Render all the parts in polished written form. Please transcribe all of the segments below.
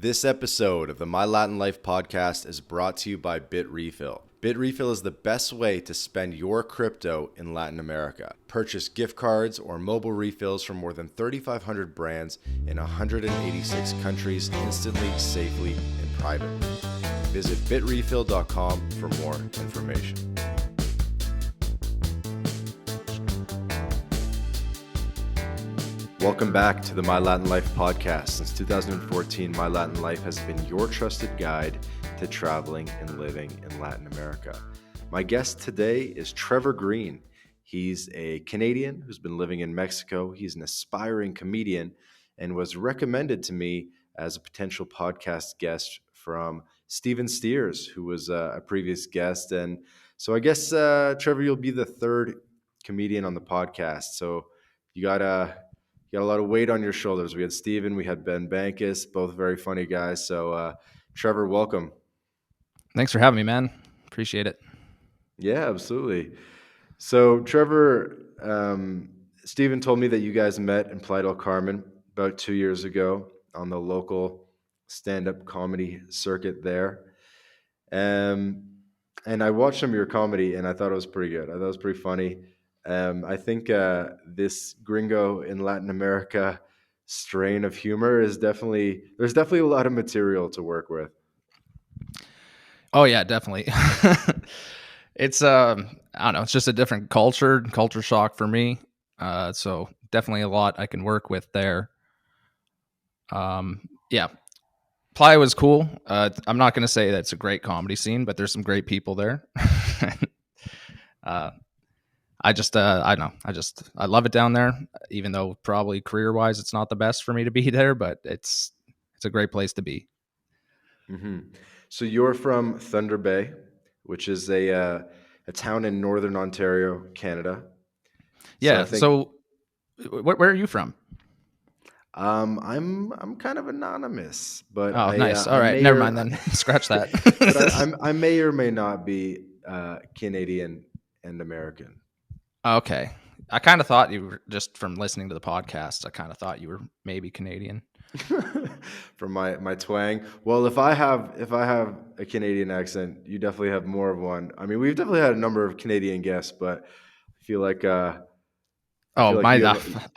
This episode of the My Latin Life podcast is brought to you by Bitrefill. Bitrefill is the best way to spend your crypto in Latin America. Purchase gift cards or mobile refills from more than 3,500 brands in 186 countries instantly, safely, and privately. Visit bitrefill.com for more information. Welcome back to the My Latin Life podcast. Since 2014, My Latin Life has been your trusted guide to traveling and living in Latin America. My guest today is Trevor Green. He's a Canadian who's been living in Mexico. He's an aspiring comedian and was recommended to me as a potential podcast guest from Steven Steers, who was a previous guest. And so I guess, Trevor, you'll be the third comedian on the podcast. So you got a lot of weight on your shoulders. We had Steven, we had Ben Bankus, both very funny guys. So, Trevor, welcome. Thanks for having me, man. Appreciate it. Yeah, absolutely. So, Trevor, Steven told me that you guys met in Playa del Carmen about 2 years ago on the local stand-up comedy circuit there. And I watched some of your comedy, and I thought it was pretty good. I thought it was pretty funny. I think this gringo in Latin America strain of humor there's definitely a lot of material to work with. Oh yeah, definitely. It's I don't know, it's just a different culture shock for me. So definitely a lot I can work with there. Yeah. Playa was cool. I'm not going to say that's a great comedy scene, but there's some great people there. I don't know. I love it down there, even though probably career-wise it's not the best for me to be there, but it's a great place to be. Mm-hmm. So you're from Thunder Bay, which is a town in northern Ontario, Canada. Yeah. So where are you from? I'm kind of anonymous, but Oh, nice. All I right, may never or mind then. Scratch that. but I may or may not be Canadian and American. Okay. I kind of thought you were, just from listening to the podcast, I kind of thought you were maybe Canadian. From my twang. Well, if I have a Canadian accent, you definitely have more of one. I mean, we've definitely had a number of Canadian guests, but I feel like Oh, my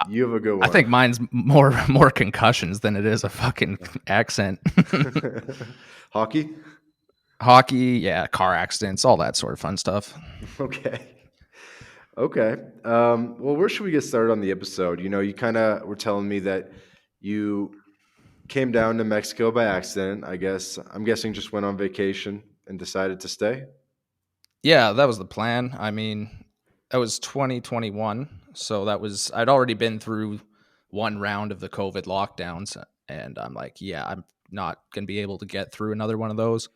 you have a good one. I think mine's more concussions than it is a fucking accent. Hockey? Hockey, yeah, car accidents, all that sort of fun stuff. Okay. Okay. Well, where should we get started on the episode? You know, you kind of were telling me that you came down to Mexico by accident. I'm guessing just went on vacation and decided to stay. Yeah, that was the plan. I mean, that was 2021, so I'd already been through one round of the COVID lockdowns, and I'm like, yeah, I'm not gonna be able to get through another one of those.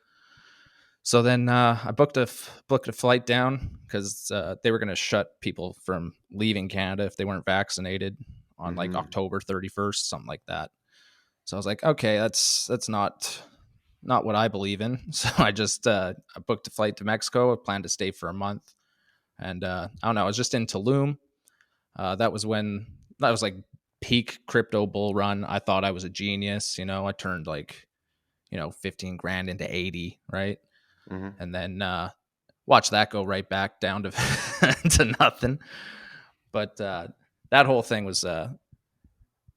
So then I booked a flight down because they were going to shut people from leaving Canada if they weren't vaccinated on like October 31st, something like that. So I was like, okay, that's not what I believe in. So I just I booked a flight to Mexico. I planned to stay for a month, and I don't know. I was just in Tulum. That was like peak crypto bull run. I thought I was a genius. You know, I turned like 15 grand into 80, right? Mm-hmm. And then watch that go right back down to to nothing. But that whole thing was it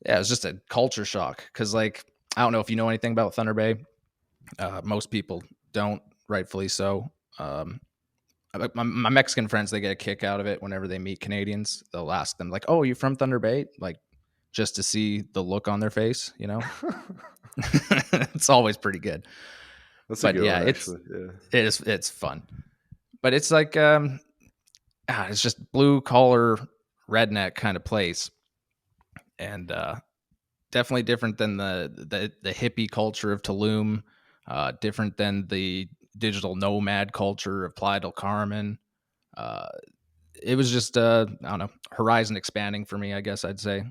was just a culture shock because, like, I don't know if you know anything about Thunder Bay. Most people don't, rightfully so. My Mexican friends, they get a kick out of it whenever they meet Canadians. They'll ask them like, "Oh, you from Thunder Bay?" Like, just to see the look on their face, you know. It's always pretty good. That's But a good yeah, one, actually. Yeah. it's fun. But it's like it's just blue collar redneck kind of place, and definitely different than the hippie culture of Tulum, different than the digital nomad culture of Playa del Carmen. It was just I don't know, horizon expanding for me, I guess I'd say.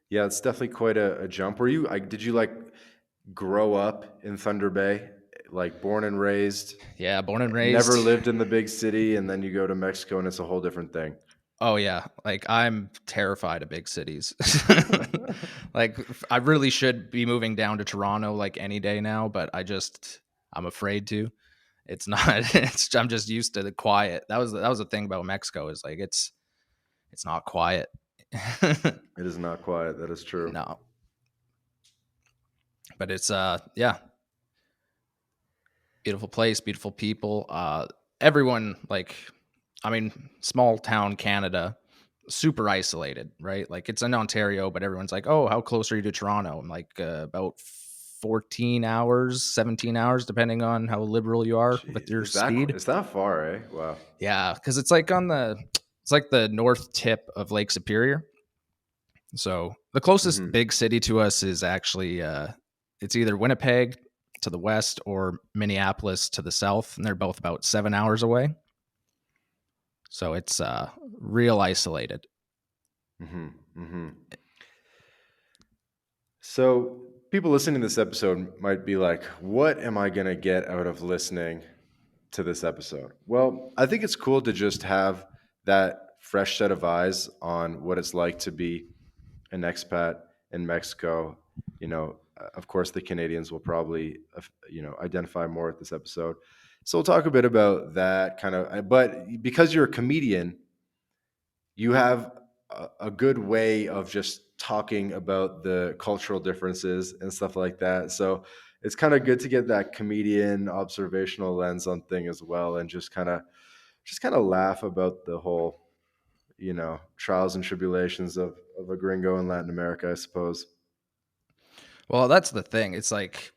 Yeah, it's definitely quite a jump. Did you like grow up in Thunder Bay? Like born and raised? Yeah, born and raised. Never lived in the big city, and then you go to Mexico and it's a whole different thing. Oh yeah, like I'm terrified of big cities. Like I really should be moving down to Toronto like any day now, but I'm afraid to. It's not I'm just used to the quiet. That was the thing about Mexico is like it's not quiet. It is not quiet. That is true. No. But it's yeah, beautiful place, beautiful people. Everyone like I mean, small town Canada, super isolated, right? Like it's in Ontario, but everyone's like, "Oh, how close are you to Toronto?" I'm like, about 14 hours, 17 hours, depending on how liberal you are with Jeez, your speed. is that far, eh? Wow. Yeah, because it's like the north tip of Lake Superior. So the closest Hmm. big city to us is actually it's either Winnipeg to the west or Minneapolis to the south, and they're both about 7 hours away. So it's real isolated. Hmm. Hmm. So, people listening to this episode might be like, what am I going to get out of listening to this episode? Well, I think it's cool to just have that fresh set of eyes on what it's like to be an expat in Mexico. Of course, the Canadians will probably, identify more with this episode. So we'll talk a bit about that kind of, but because you're a comedian, you have a good way of just talking about the cultural differences and stuff like that. So it's kind of good to get that comedian observational lens on thing as well, and just kind of laugh about the whole, trials and tribulations of a gringo in Latin America, I suppose. Well, that's the thing. It's like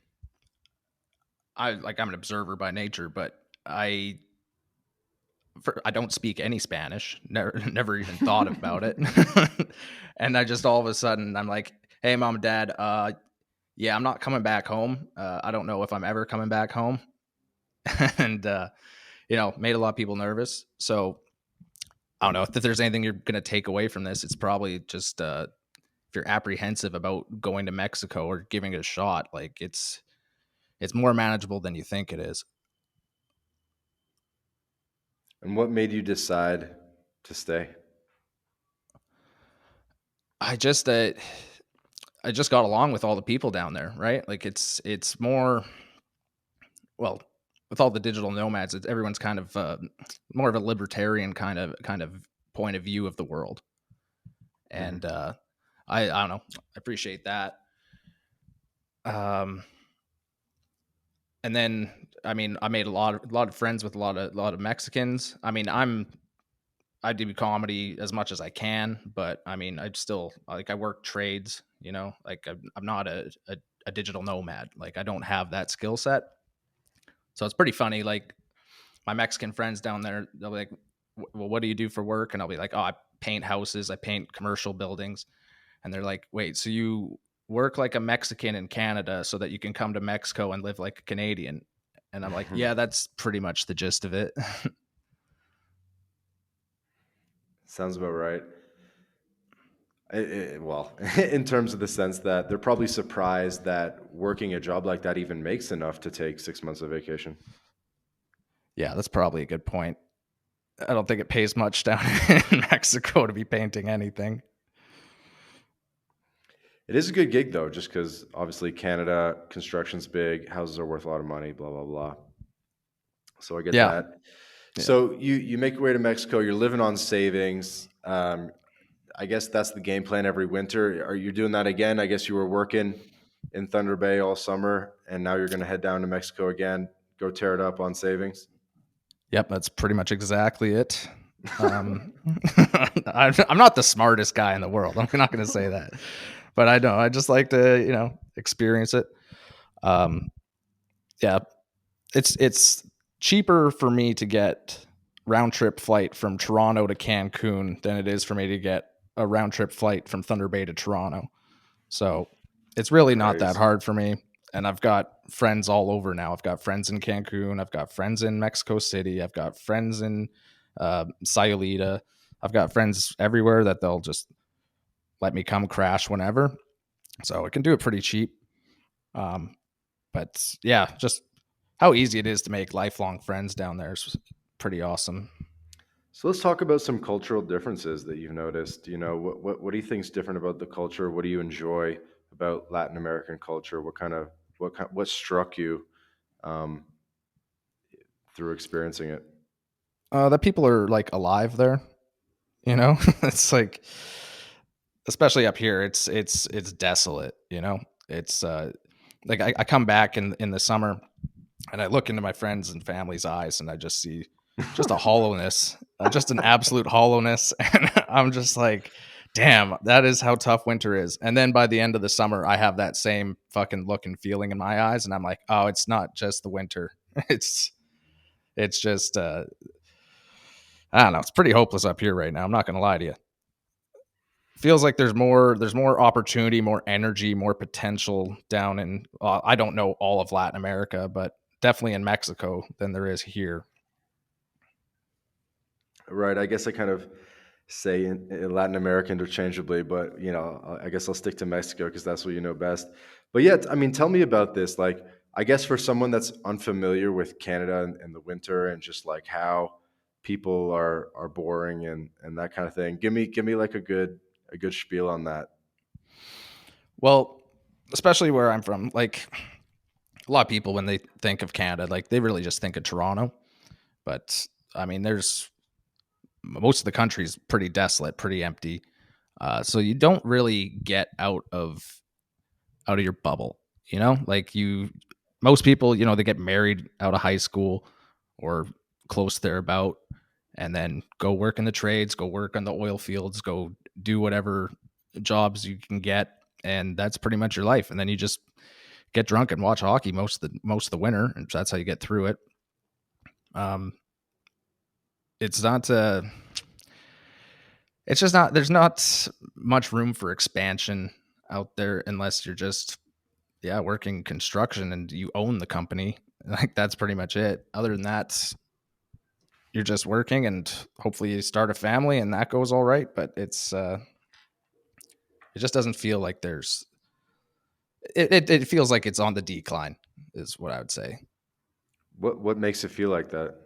I'm an observer by nature, but I don't speak any Spanish. Never never even thought about it. And I just all of a sudden I'm like, "Hey, mom and dad, yeah, I'm not coming back home. I don't know if I'm ever coming back home." And made a lot of people nervous. So I don't know if there's anything you're gonna take away from this. It's probably just if you're apprehensive about going to Mexico or giving it a shot, like it's more manageable than you think it is. And what made you decide to stay? I just uh, I just got along with all the people down there, right? Like it's more well with all the digital nomads. Everyone's kind of more of a libertarian kind of point of view of the world, Hmm. and I don't know. I appreciate that. Um, and then I mean, I made a lot of friends with a lot of Mexicans. I mean, I do comedy as much as I can, but I mean, I still like I work trades. Like I'm not a digital nomad. Like I don't have that skill set. So it's pretty funny. Like my Mexican friends down there, they'll be like, "Well, what do you do for work?" And I'll be like, "Oh, I paint houses. I paint commercial buildings." And they're like, "Wait, so you work like a Mexican in Canada so that you can come to Mexico and live like a Canadian?" And I'm like, "Yeah, that's pretty much the gist of it." Sounds about right. Well, in terms of the sense that they're probably surprised that working a job like that even makes enough to take 6 months of vacation. Yeah, that's probably a good point. I don't think it pays much down in Mexico to be painting anything. It is a good gig though, just because obviously Canada construction's big, houses are worth a lot of money, blah blah blah. So I get Yeah, that. yeah, So you make your way to Mexico. You're living on savings. I guess that's the game plan every winter. Are you doing that again? I guess you were working in Thunder Bay all summer, and now you're going to head down to Mexico again, go tear it up on savings. yep. That's pretty much exactly it. Um, I'm not the smartest guy in the world. I'm not going to say that, but I know I just like to experience it. Um, yeah, it's cheaper for me to get round trip flight from Toronto to Cancun than it is for me to get a round trip flight from Thunder Bay to Toronto. So it's really not that Crazy. hard for me. And I've got friends all over now. I've got friends in Cancun. I've got friends in Mexico City. I've got friends in Sayulita. I've got friends everywhere that they'll just let me come crash whenever. So I can do it pretty cheap. Um, but yeah, just how easy it is to make lifelong friends down there is pretty awesome. So let's talk about some cultural differences that you've noticed. You know, what do you think's different about the culture? What do you enjoy about Latin American culture? What struck you um, through experiencing it? That people are like alive there. You know, it's like, especially up here, it's desolate. You know, it's like I come back in the summer and I look into my friends and family's eyes and I just see just a hollowness, just an absolute hollowness, and I'm just like, damn, that is how tough winter is. And then by the end of the summer, I have that same fucking look and feeling in my eyes, and I'm like, oh, it's not just the winter. It's it's just I don't know. It's pretty hopeless up here right now. I'm not gonna lie to you. Feels like there's more opportunity, more energy, more potential down in I don't know all of Latin America, but definitely in Mexico than there is here. Right. I guess I kind of say in Latin America interchangeably, but I guess I'll stick to Mexico because that's what you know best. But yeah, I mean, tell me about this. Like, I guess for someone that's unfamiliar with Canada and the winter and just like how people are boring and that kind of thing, give me like a good spiel on that. Well, especially where I'm from, like a lot of people when they think of Canada, like they really just think of Toronto. But I mean, there's most of the country is pretty desolate, pretty empty. So you don't really get out of your bubble. You know, like you, most people, they get married out of high school or close thereabout, and then go work in the trades, go work on the oil fields, go do whatever jobs you can get, and that's pretty much your life. And then you just get drunk and watch hockey most of the winter, and that's how you get through it. Um, it's not. It's just not. There's not much room for expansion out there unless you're just working construction and you own the company. Like that's pretty much it. Other than that, you're just working and hopefully you start a family and that goes all right. But it just doesn't feel like there's. It feels like it's on the decline, is what I would say. What makes it feel like that?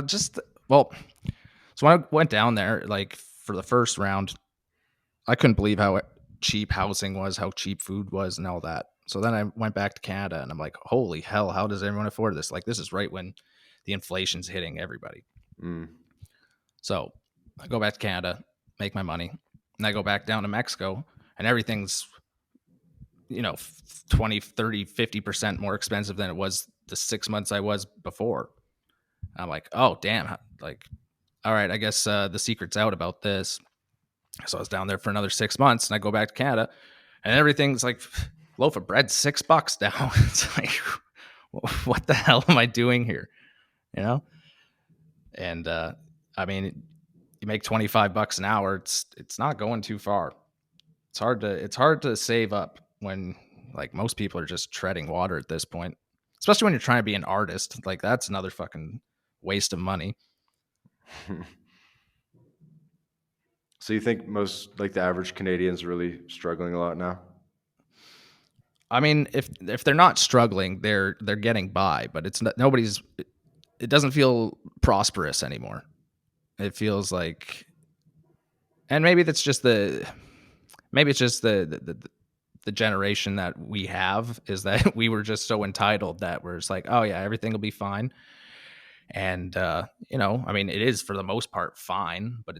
Just well, so when I went down there, like for the first round, I couldn't believe how cheap housing was, how cheap food was, and all that. So then I went back to Canada, and I'm like, holy hell, how does everyone afford this? Like, this is right when the inflation's hitting everybody. Mm. So I go back to Canada, make my money, and I go back down to Mexico, and everything's 20, 30, 50% more expensive than it was the 6 months I was before. I'm like, oh damn, like, all right, I guess the secret's out about this. So I was down there for another 6 months, and I go back to Canada, and everything's like loaf of bread $6 now. It's like, what the hell am I doing here? You know? And I mean, you make $25 an hour. It's not going too far. It's hard to save up when like most people are just treading water at this point, especially when you're trying to be an artist. Like that's another fucking waste of money. So you think most like the average Canadians really struggling a lot now? I mean, if they're not struggling, they're getting by, but it's not, nobody's. It doesn't feel prosperous anymore. It feels like, and maybe it's just the generation that we have is that we were just so entitled that we're just like, oh yeah, everything will be fine. And I mean, it is for the most part fine, but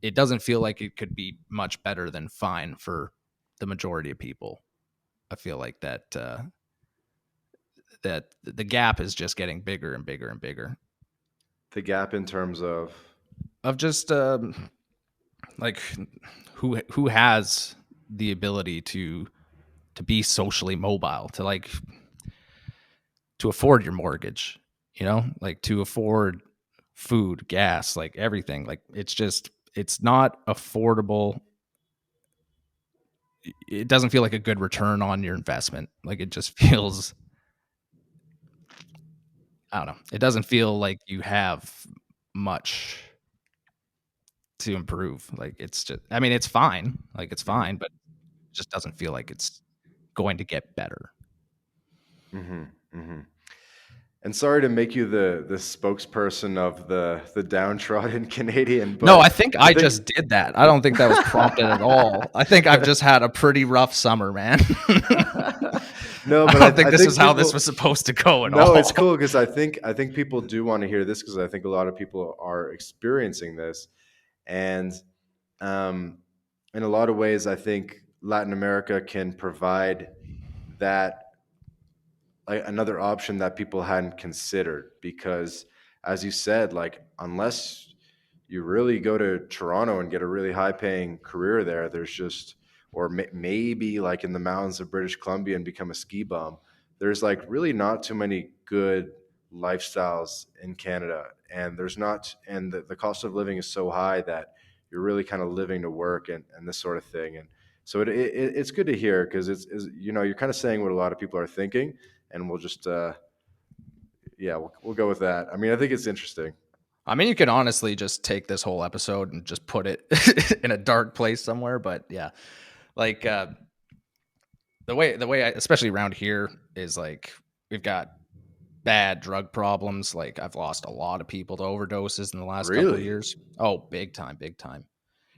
it doesn't feel like it could be much better than fine for the majority of people. I feel like that the gap is just getting bigger and bigger and bigger. The gap in terms of Of just like who has the ability to be socially mobile, to like to afford your mortgage, like to afford food, gas, like everything. Like it's not affordable. It doesn't feel like a good return on your investment. Like it just feels, I don't know. It doesn't feel like you have much to improve. Like it's just, I mean, it's fine. Like it's Mhm, fine, but it just doesn't feel like it's going to get better. mhm, mhm. And sorry to make you the spokesperson of the downtrodden Canadian, No, I but think I I think just did that. I don't think that was prompted at all. I think I've just had a pretty rough summer, man. no, I but don't think I this think is how this people was supposed to go at no, it's all. cool because I think people do want to hear this because I think a lot of people are experiencing this, and um, in a lot of ways, I think Latin America can provide that another option that people hadn't considered because as you said, like unless you really go to Toronto and get a really high paying career there, there's just or maybe like in the mountains of British Columbia and become a ski bum, there's like really not too many good lifestyles in Canada, and there's not, and the cost of living is so high that you're really kind of living to work and this sort of thing. And so it's good to hear because it's you know, you're kind of saying what a lot of people are thinking, and we'll just yeah, we'll go with that. I mean, I think it's interesting. I mean, you could honestly just take this whole episode and just put it in a dark place somewhere. But yeah, like the way especially around here is like we've got bad drug problems. Like I've lost a lot of people to overdoses in the last couple of Really? years. Oh, big time, big time.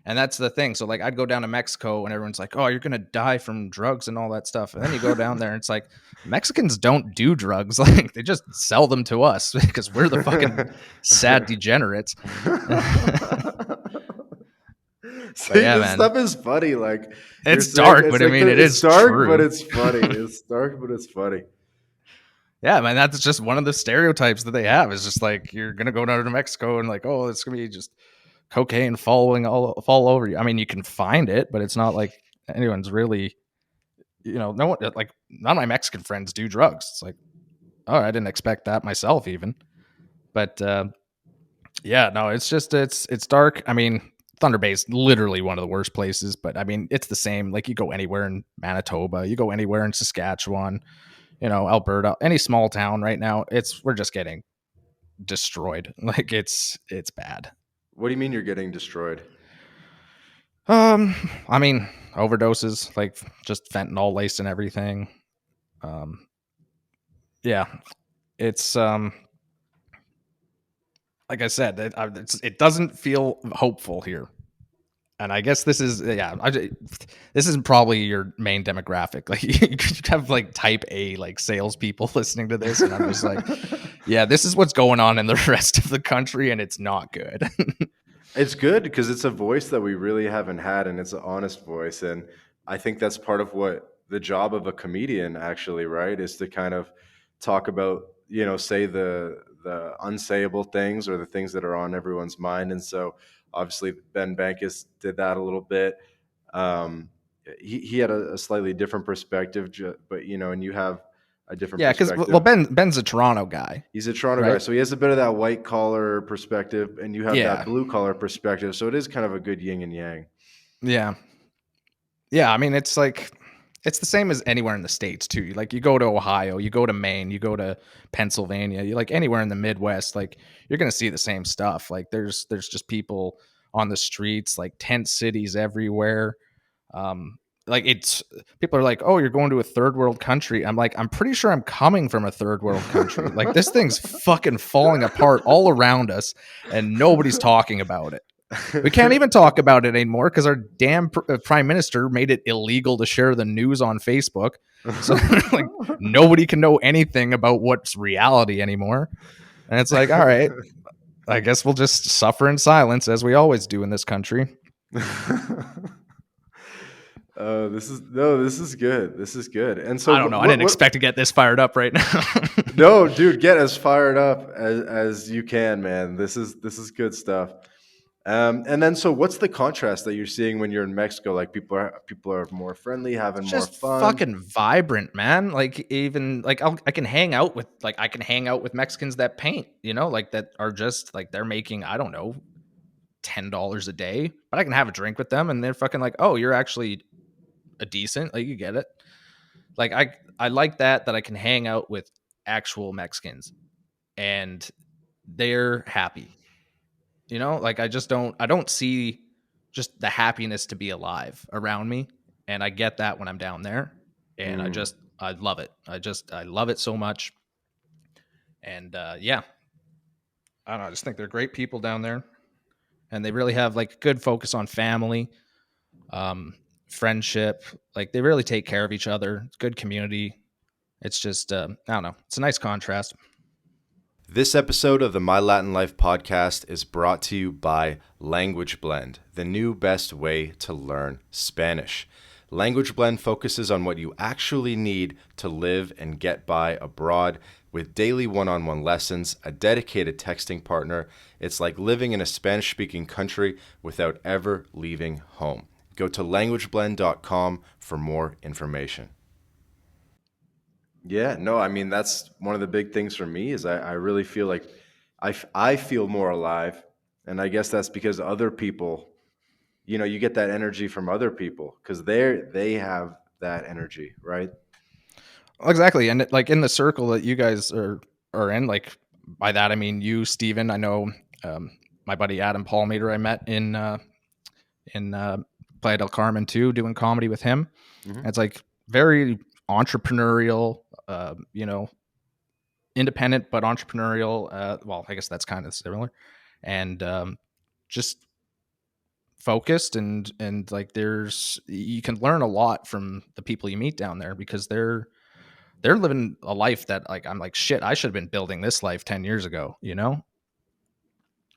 And that's the thing. So like I'd go down to Mexico and everyone's like, "Oh, you're going to die from drugs and all that stuff." And then you go down there and it's like Mexicans don't do drugs. Like they just sell them to us because we're the fucking sad degenerates. But See, yeah, this man. stuff is funny. Like you're It's saying, dark, it's but I like mean it it's is dark, but true. it's funny. It's dark, but it's funny. Yeah, man, that's just one of the stereotypes that they have. Is just like you're gonna go down to Mexico and like, oh, it's gonna be just cocaine following all fall over you. I mean, you can find it, but it's not like anyone's really, no one like none of my Mexican friends do drugs. It's like, oh, I didn't expect that myself even. But yeah, no, it's just it's dark. I mean, Thunder Bay is literally one of the worst places, but I mean, it's the same. Like you go anywhere in Manitoba, you go anywhere in Saskatchewan, Alberta, any small town right now, we're just getting destroyed. Like it's bad. What do you mean you're getting destroyed? Um, I mean, overdoses, like just fentanyl laced and everything. Um, yeah, it's like I said, it doesn't feel hopeful here. And I guess this is this is probably your main demographic. Like you could have like type A like salespeople listening to this, and I'm just like, yeah, this is what's going on in the rest of the country, and it's not good. It's good because it's a voice that we really haven't had, and it's an honest voice. And I think that's part of what the job of a comedian actually, right, is to kind of talk about, you know, say the unsayable things or the things that are on everyone's mind. And so obviously Ben Bankus did that a little bit. Um, he had a slightly different perspective, but you know, and you have a different Yeah, because well, perspective. Ben's a Toronto guy, He's a Toronto guy, right? so he has a bit of that white collar perspective, and you have that Yeah, blue collar perspective. So it is kind of a good yin and yang. yeah, yeah. I mean, it's like it's the same as anywhere in the states too. Like you go to Ohio, you go to Maine, you go to Pennsylvania, you like anywhere in the Midwest, like you're gonna see the same stuff. Like there's just people on the streets, like tent cities everywhere. Um, like it's people are like, oh, you're going to a third world country. I'm like, I'm pretty sure I'm coming from a third world country. Like this thing's fucking falling apart all around us, and nobody's talking about it. We can't even talk about it anymore because our damn prime minister made it illegal to share the news on Facebook. So like nobody can know anything about what's reality anymore. And it's like, all right, I guess we'll just suffer in silence as we always do in this country. This is no, this is good. This is good. And so I don't know. I didn't what expect to get this fired up right now. no, dude, get as fired up as you can, man. This is good stuff. And then so what's the contrast that you're seeing when you're in Mexico? Like people are more friendly, having It's more just fun. fucking vibrant, man. Like even like I can hang out with Mexicans that paint, like that are just like they're making, I don't know, $10 a day, but I can have a drink with them and they're fucking like, "Oh, you're actually a decent." Like you get it. Like I like that I can hang out with actual Mexicans and they're happy. Like I don't see just the happiness to be alive around me, and I get that when I'm down there, and Mm. I love it. I love it so much. And yeah, I don't know. I just think they're great people down there, and they really have like good focus on family, um, friendship. Like they really take care of each other. It's good community. It's just I don't know. It's a nice contrast. This episode of the My Latin Life podcast is brought to you by Language Blend, the new best way to learn Spanish. Language Blend focuses on what you actually need to live and get by abroad with daily one-on-one lessons, a dedicated texting partner. It's like living in a Spanish-speaking country without ever leaving home. Go to languageblend.com for more information. Yeah, no, I mean, that's one of the big things for me is I really feel like I feel more alive. And I guess that's because other people, you get that energy from other people because they have that energy, right? Exactly, and like in the circle that you guys are in, like by that I mean you, Steven. I know um, my buddy Adam Palmater I met in Playa del Carmen too, doing comedy with him. Hmm. And it's like very entrepreneurial, independent but entrepreneurial. Well, I guess that's kind of similar, and just focused and like there's you can learn a lot from the people you meet down there because they're living a life that like I'm like shit I should have been building this life 10 years ago,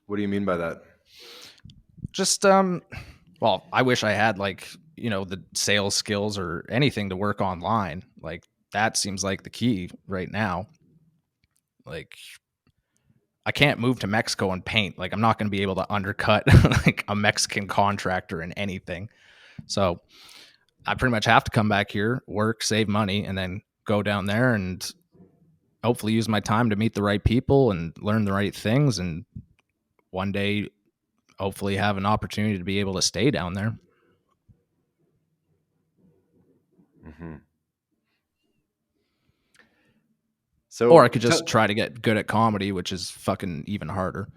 What do you mean by that? just well, I wish I had like, the sales skills or anything to work online. Like that seems like the key right now. Like I can't move to Mexico and paint. Like I'm not going to be able to undercut like a Mexican contractor in anything. So I pretty much have to come back here, work, save money, and then go down there and hopefully use my time to meet the right people and learn the right things. And one day, hopefully, have an opportunity to be able to stay down there. Hmm. Or I So, could just try to get good at comedy, which is fucking even harder.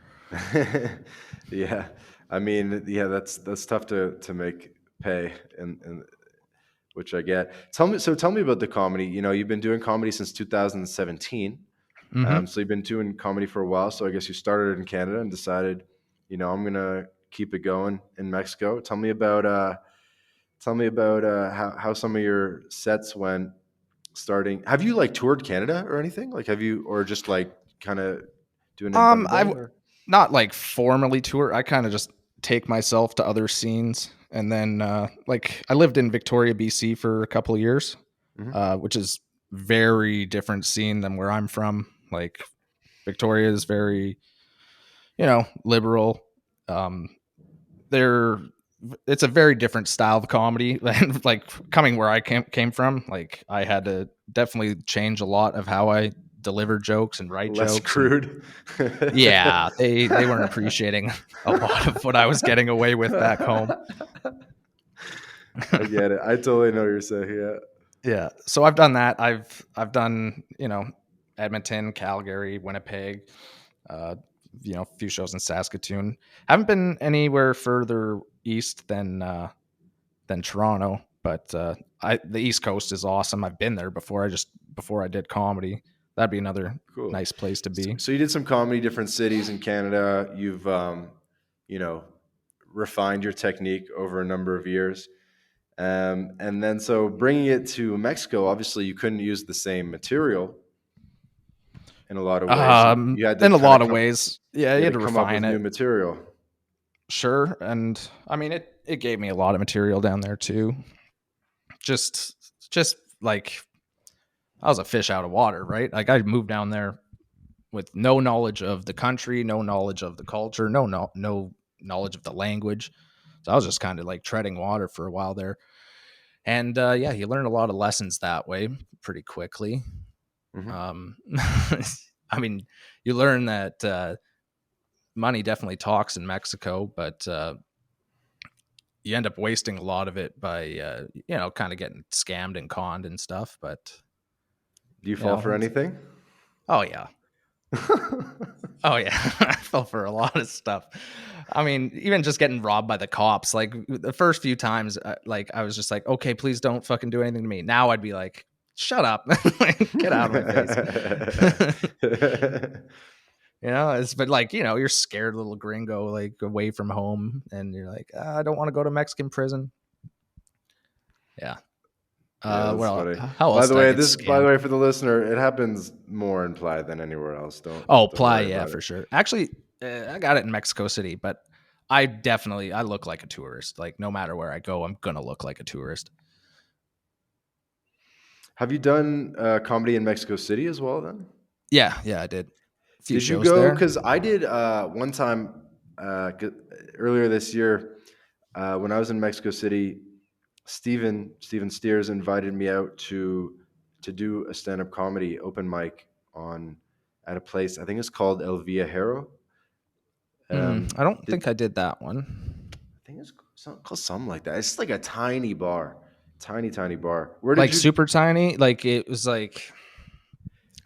yeah, I mean, yeah, that's tough to make pay, and which I get. Tell me about the comedy. You've been doing comedy since 2017. Mm-hmm. So you've been doing comedy for a while. So I guess you started in Canada and decided, I'm gonna keep it going in Mexico. Tell me about how some of your sets went starting. Have you like toured Canada or anything? Like have you or just like kind of doing it by the day or? Not like formally tour. I kind of just take myself to other scenes, and then like I lived in Victoria, BC for a couple of years, Mhm. which is very different scene than where I'm from. Like Victoria is very, liberal. Um, they're it's a very different style of comedy than like coming where I came from. Like I had to definitely change a lot of how I deliver jokes and write Less jokes and crude. yeah, they weren't appreciating a lot of what I was getting away with back home. I get it. I totally know what you're saying. Yeah. Yeah. So I've done that. I've done, Edmonton, Calgary, Winnipeg, uh, a few shows in Saskatoon. Haven't been anywhere further east than Toronto, but the East Coast is awesome. I've been there before. Before I did comedy. That'd be another Cool. nice place to So, be. so you did some comedy, different cities in Canada. You've, you know, refined your technique over a number of years. And then so bringing it to Mexico, obviously you couldn't use the same material in a lot of ways. You had to In a kind of lot of come, ways, yeah, you you had had to to come up refine with new it. material. Sure. And I mean it gave me a lot of material down there too. Just like I was a fish out of water, right? Like I moved down there with no knowledge of the country, no knowledge of the culture, no knowledge of the language. So I was just kind of like treading water for a while there. And yeah, you learn a lot of lessons that way pretty quickly. Hmm. Um, I mean, you learn that money definitely talks in Mexico, but you end up wasting a lot of it by kind of getting scammed and conned and stuff. But Do you fall for anything? oh yeah, oh yeah, I fell for a lot of stuff. I mean, even just getting robbed by the cops. Like the first few times, like I was just like, okay, please don't fucking do anything to me. Now I'd be like, shut up. Get out of my face. It's but like, you're scared little gringo, like away from home, and you're like, I don't want to go to Mexican prison. Yeah. Yeah, that's Well, funny. how By else the did I way, get this by the scammed? way for the listener, it happens more in Playa than anywhere else. Oh, Don't Playa, worry yeah, about it. for sure. Actually, I got it in Mexico City, but I look like a tourist. Like no matter where I go, I'm gonna look like a tourist. Have you done comedy in Mexico City as well? Then Yeah, I did a few did you shows go? there. Because I did one time earlier this year when I was in Mexico City. Steven Steers invited me out to do a stand up comedy open mic on at a place. I think it's called El Viajero. I don't Did think I did that one. I think it's called something like that. It's like a tiny bar, tiny bar. Where did Like you? super tiny. Like it was like It's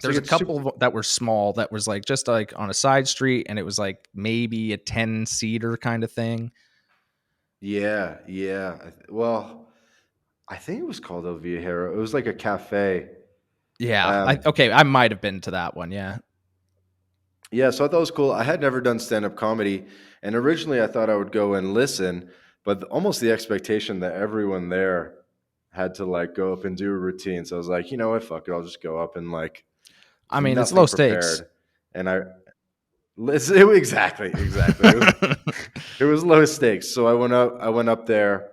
like there's a a super. couple that were small that was like just like on a side street, and it was like maybe a 10-seater kind of thing. Yeah. Well, I think it was called El Viajero. It was like a cafe. Yeah. Um, I might have been to that one. Yeah. yeah, so I thought it was cool. I had never done stand up comedy, and originally I thought I would go and listen, but almost the expectation that everyone there had to like go up and do a routine. So I was like, you know what, fuck it, I'll just go up and like I mean, it's low nothing stakes. prepared, and exactly. It was low stakes. So I went up there,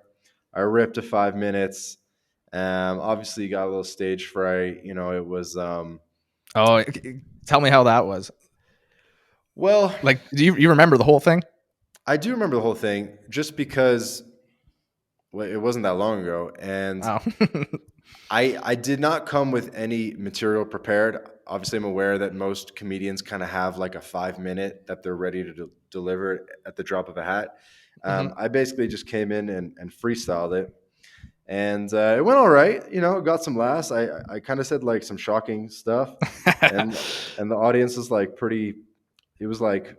I ripped to 5 minutes. Obviously got a little stage fright. It was Oh, tell me how that was. well, Like, do you remember the whole thing? I do remember the whole thing just because it wasn't that long ago, and Oh, I did not come with any material prepared. Obviously, I'm aware that most comedians kind of have like a 5 minute that they're ready to deliver at the drop of a hat. hmm. I basically just came in and freestyled it, and it went all right. Got some laughs. I kind of said like some shocking stuff, and and the audience is like pretty. It was like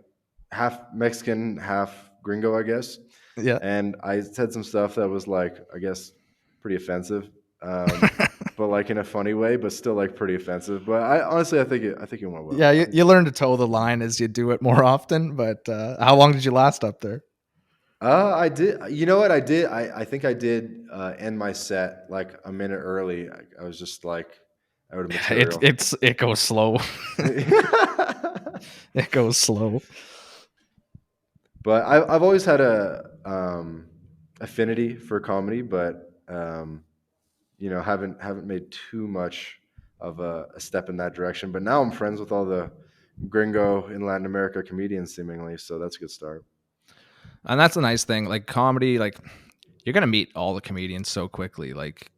half Mexican, half gringo, I guess. Yeah. And I said some stuff that was like, I guess, pretty offensive, um, but like in a funny way, but still like pretty offensive. But I honestly, I think it went well. Yeah, I you, think. you learn to toe the line as you do it more often. But how long did you last up there? I did. You know what I did? I think I did end my set like a minute early. I was just like out of It material. it's it goes slow. It goes slow. But I've always had a affinity for comedy, but haven't made too much of a step in that direction. But now I'm friends with all the gringo in Latin America comedians, seemingly, so that's a good start. And that's a nice thing. Like comedy, like you're gonna meet all the comedians so quickly. Like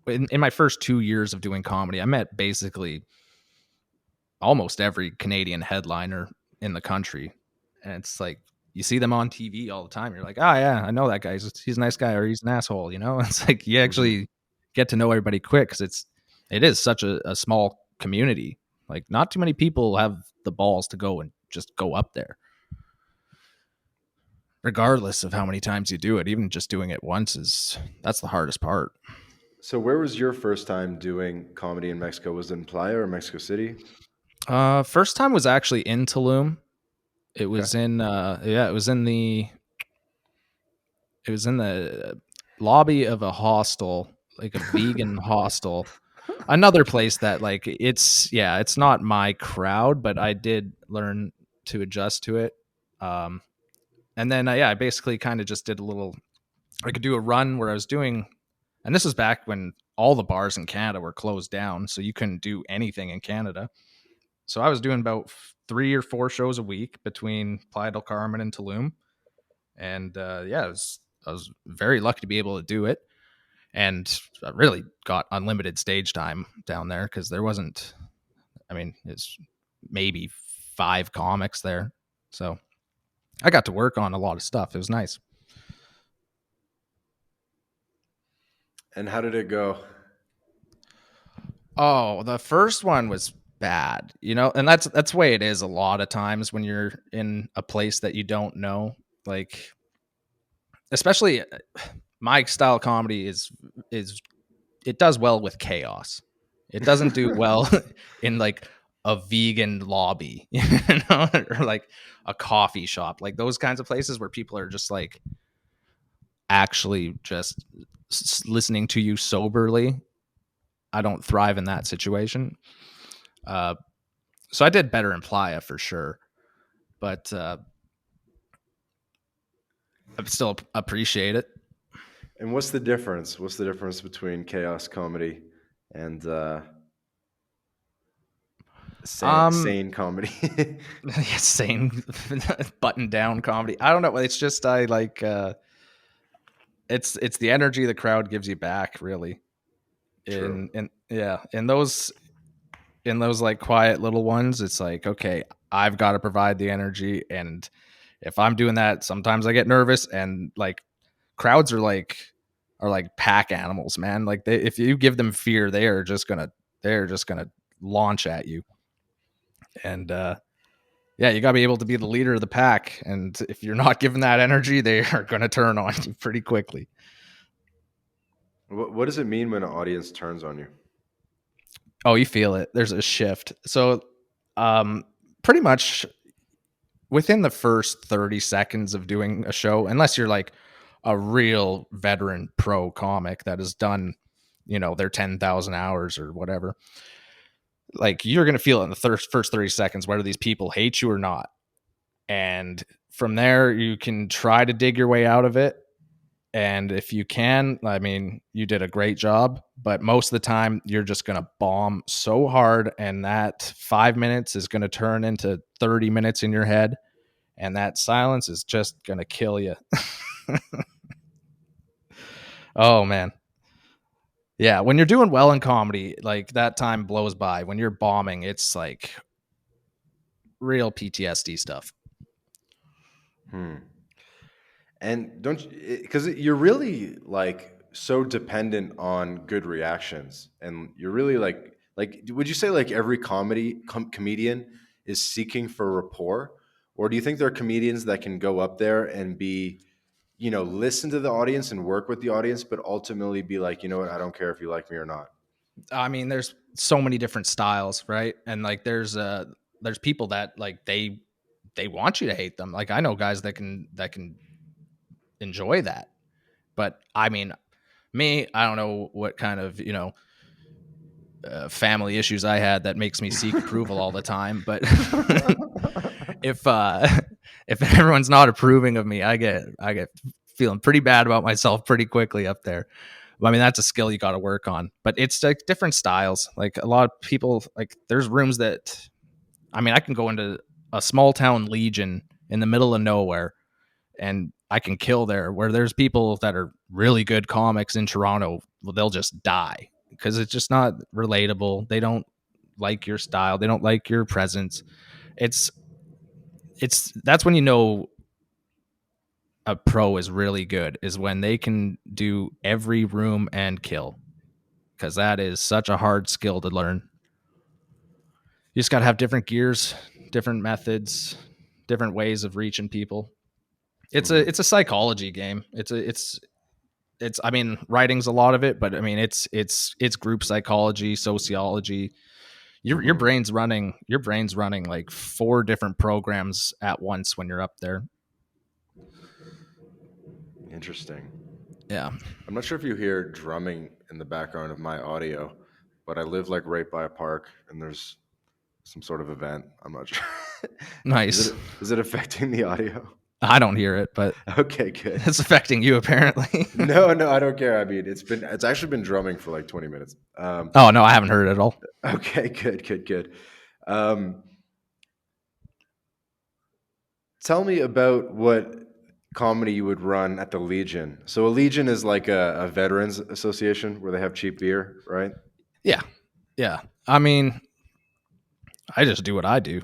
in my first 2 years of doing comedy, I met basically almost every Canadian headliner in the country. And it's like you see them on TV all the time. You're like, oh yeah, I know that guy. He's a nice guy, or he's an asshole. It's like you Hmm. actually get to know everybody quick because it is such a small community. Like not too many people have the balls to go and just go up there, regardless of how many times you do it. Even just doing it once that's the hardest part. So, where was your first time doing comedy in Mexico? Was it in Playa or Mexico City? First time was actually in Tulum. It Okay. was in yeah, it was in the lobby of a hostel, like a vegan hostel. Another place that like it's not my crowd, but I did learn to adjust to it. Um, and then I basically kind of just did a little. I could do a run where I was doing, and this was back when all the bars in Canada were closed down, so you couldn't do anything in Canada. So I was doing about 3 or 4 shows a week between Playa del Carmen and Tulum, and I was very lucky to be able to do it, and I really got unlimited stage time down there because there wasn't. I mean, it's maybe 5 comics there, so I got to work on a lot of stuff. It was nice. And how did it go? Oh, the first one was bad, and that's the way it is a lot of times when you're in a place that you don't know. Like, especially my style comedy is it does well with chaos. It doesn't do well in like a vegan lobby, or like a coffee shop, like those kinds of places where people are just like actually just listening to you soberly. I don't thrive in that situation. Uh, so I did better in Playa for sure, but I still appreciate it. And what's the difference? What's the difference between chaos comedy and Um, sane comedy? same button down comedy. I don't know. It's just I like. It's the energy the crowd gives you back, really. True. In yeah, in those like quiet little ones, it's like, okay, I've got to provide the energy, and if I'm doing that, sometimes I get nervous, and like crowds are like pack animals, man. Like they, if you give them fear, they're just gonna launch at you. And yeah, you got to be able to be the leader of the pack, and if you're not given that energy, they are gonna turn on you pretty quickly. What does it mean when an audience turns on you? Oh, you feel it. There's a shift. So, um, pretty much within the first 30 seconds of doing a show, unless you're like a real veteran pro comic that has done, their 10,000 hours or whatever, like you're going to feel it in the first 30 seconds, whether these people hate you or not. And from there, you can try to dig your way out of it. And if you can, I mean, you did a great job, but most of the time you're just going to bomb so hard. And that 5 minutes is going to turn into 30 minutes in your head. And that silence is just going to kill you. Oh, man. Yeah. When you're doing well in comedy, like that time blows by. When you're bombing, it's like real PTSD stuff. Hmm. And don't you, because you're really like so dependent on good reactions, and you're really like would you say like every comedian is seeking for rapport, or do you think there are comedians that can go up there and be, listen to the audience and work with the audience, but ultimately be like, you know what, I don't care if you like me or not. I mean, there's so many different styles, right? And like there's people that like they want you to hate them. Like I know guys that can enjoy that. But I mean, me, I don't know what kind of, family issues I had that makes me seek approval all the time, but if if everyone's not approving of me, I get feeling pretty bad about myself pretty quickly up there. I mean, that's a skill you got to work on, but it's like different styles. Like a lot of people, like there's rooms that, I mean, I can go into a small town Legion in the middle of nowhere and I can kill there. Where there's people that are really good comics in Toronto, well, they'll just die because it's just not relatable. They don't like your style. They don't like your presence. It's that's when you know a pro is really good, is when they can do every room and kill, because that is such a hard skill to learn. You just got to have different gears, different methods, different ways of reaching people. Hmm. It's a psychology game. It's I mean, writing's a lot of it, but I mean it's group psychology, sociology. Hmm. Your brain's running like four different programs at once when you're up there. Interesting. Yeah. I'm not sure if you hear drumming in the background of my audio, but I live like right by a park, and there's some sort of event. I'm not sure. is Nice. it is it affecting the audio? I don't hear it, but Okay, good. it's affecting you apparently. No, no, I don't care. I mean, it's actually been drumming for like 20 minutes. Oh no, I haven't heard it at all. Okay, good, good, good. Um, Tell me about what comedy you would run at the Legion. So a Legion is like a veterans association where they have cheap beer, right? Yeah. Yeah. I mean, I just do what I do.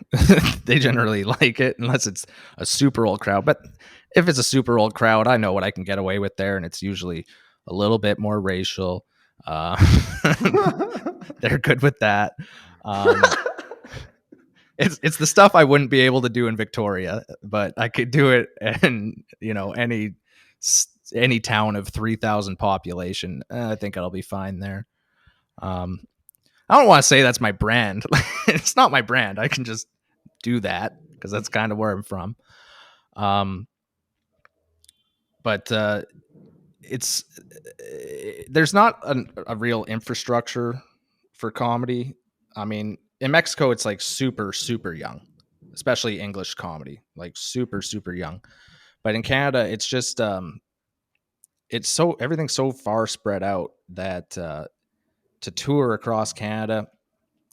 They generally like it unless it's a super old crowd. But if it's a super old crowd, I know what I can get away with there, and it's usually a little bit more racial. Uh, they're good with that. Um, it's the stuff I wouldn't be able to do in Victoria, but I could do it in any town of 3,000 population. I think I'll be fine there. Um, I don't want to say that's my brand. It's not my brand. I can just do that because that's kind of where I'm from. Um, but it's there's not a real infrastructure for comedy. I mean, in Mexico, it's like super young, especially English comedy, like super young. But in Canada, it's just it's so everything's so far spread out that to tour across Canada,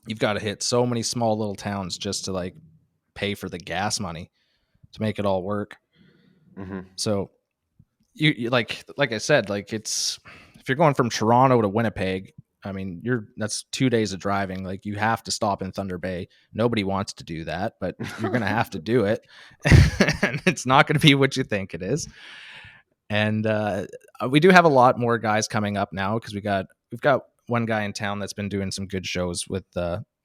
you've got to hit so many small little towns just to like pay for the gas money to make it all work. Mm-hmm. So you like I said, like it's if you're going from Toronto to Winnipeg, I mean, that's 2 days of driving. Like you have to stop in Thunder Bay. Nobody wants to do that, but you're gonna have to do it, and it's not going to be what you think it is. And we do have a lot more guys coming up now because we've got one guy in town that's been doing some good shows with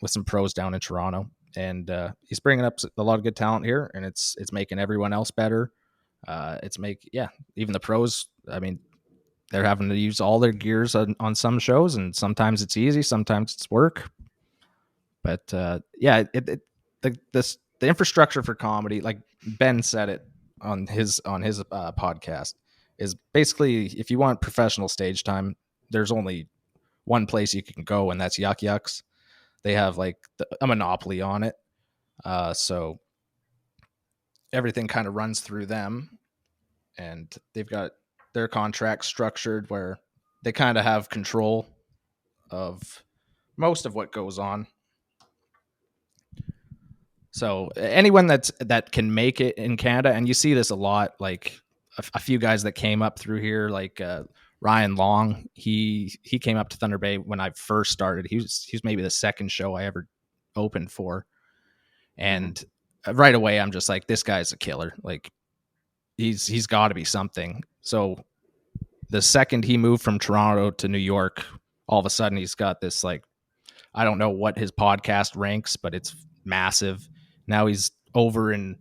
some pros down in Toronto, and he's bringing up a lot of good talent here, and it's making everyone else better. Even the pros. I mean, they're having to use all their gears on some shows, and sometimes it's easy, sometimes it's work. But the infrastructure for comedy, like Ben said it on his podcast, is basically if you want professional stage time, there's only one place you can go, and that's Yuck Yucks. They have like a monopoly on it, so everything kind of runs through them, and they've got their contract structured where they kind of have control of most of what goes on. So anyone that can make it in Canada, and you see this a lot, like a few guys that came up through here, like Ryan Long, he came up to Thunder Bay when I first started. He was maybe the second show I ever opened for, Mm-hmm. and right away I'm just like, this guy's a killer. Like he's got to be something. So the second he moved from Toronto to New York, all of a sudden he's got this like, I don't know what his podcast ranks, but it's massive. Now he's doing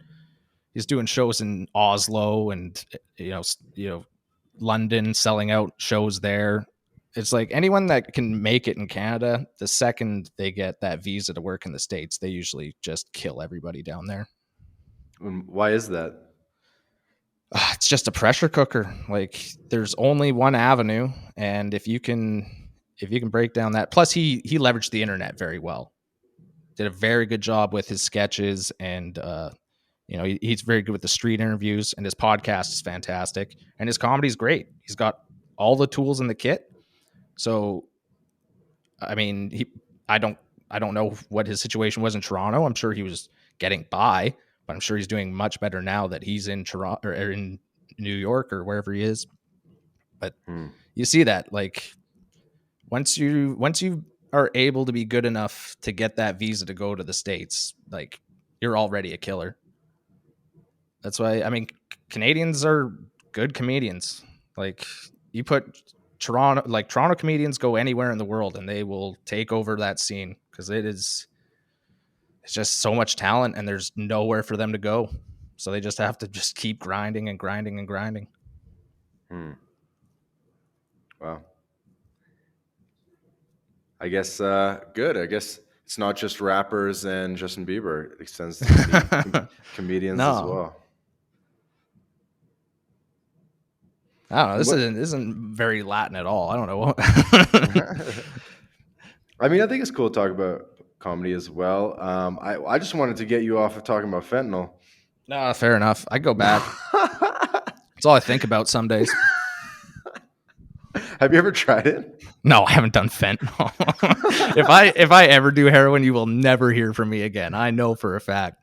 shows in Oslo and you know London, selling out shows there. It's like anyone that can make it in Canada, the second they get that visa to work in the States, they usually just kill everybody down there. Why is that? It's just a pressure cooker. Like there's only one avenue, and if you can break down that, plus he leveraged the internet very well, did a very good job with his sketches, and he's very good with the street interviews, and his podcast is fantastic, and his comedy's great. He's got all the tools in the kit. So I mean, I don't I don't know what his situation was in Toronto. I'm sure he was getting by, but I'm sure he's doing much better now that he's in Toronto or in New York or wherever he is. But Hmm. you see that, like, once you are able to be good enough to get that visa to go to the States, like you're already a killer. That's why, I mean, Canadians are good comedians. Like you put Toronto comedians go anywhere in the world and they will take over that scene because it's just so much talent and there's nowhere for them to go. So they just have to just keep grinding and grinding and grinding. Hmm. Wow. I guess good. I guess it's not just rappers and Justin Bieber. It extends to comedians as No, well. I don't know. And This what? isn't very Latin at all. I don't know what. I mean, I think it's cool to talk about comedy as well. I just wanted to get you off of talking about fentanyl. No, fair enough. I go back. That's all I think about some days. Have you ever tried it? No, I haven't done fentanyl. if I ever do heroin, you will never hear from me again. I know for a fact.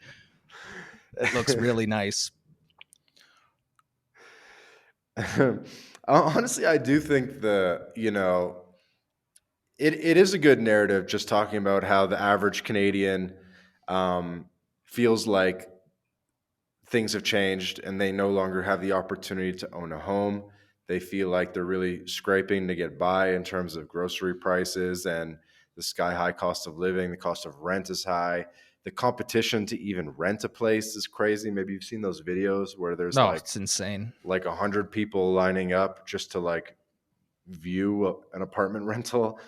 It looks really nice. Honestly, I do think it is a good narrative just talking about how the average Canadian um, feels like things have changed and they no longer have the opportunity to own a home. They feel like they're really scraping to get by in terms of grocery prices and the sky high cost of living. The cost of rent is high. The competition to even rent a place is crazy. Maybe you've seen those videos where there's No, like it's insane. 100 people lining up just to like view an apartment rental.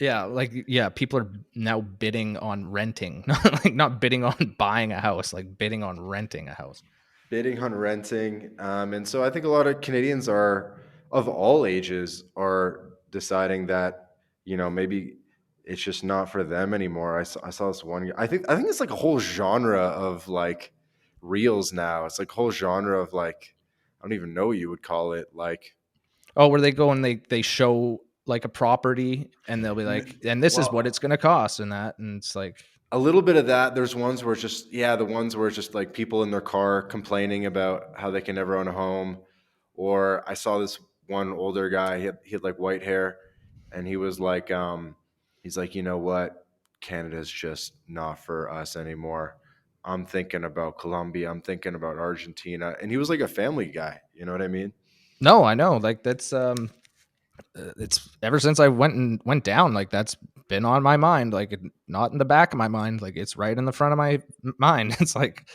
Yeah, like yeah, people are now bidding on renting, like not bidding on buying a house, like bidding on renting a house. Bidding on renting. And so I think a lot of Canadians are of all ages are deciding that, maybe it's just not for them anymore. I saw this one. I think it's like a whole genre of like reels now. It's like a whole genre of like I don't even know what you would call it. Like, Oh, where they go and they show like a property and they'll be like, and this is what it's well, going to cost and that, and it's like, a little bit of that. There's ones where it's just, yeah, the ones where it's just like people in their car complaining about how they can never own a home. Or I saw this one older guy, he had like white hair, and he was like, he's like, you know what? Canada's just not for us anymore. I'm thinking about Colombia. I'm thinking about Argentina. And he was like a family guy. You know what I mean? no, I know, like that's it's ever since I went down, like that's been on my mind, like not in the back of my mind, like it's right in the front of my mind. It's like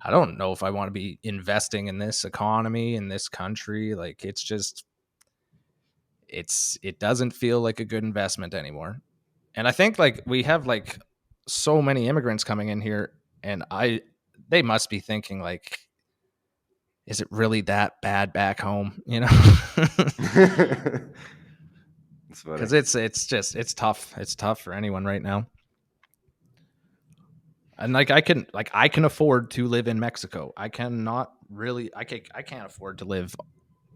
I don't know if I want to be investing in this economy in this country. Like it's just it doesn't feel like a good investment anymore. And I think like we have like so many immigrants coming in here, and I they must be thinking like, is it really that bad back home? You know, It's funny. because it's just it's tough for anyone right now. And like I can afford to live in Mexico. I cannot really I can't afford to live,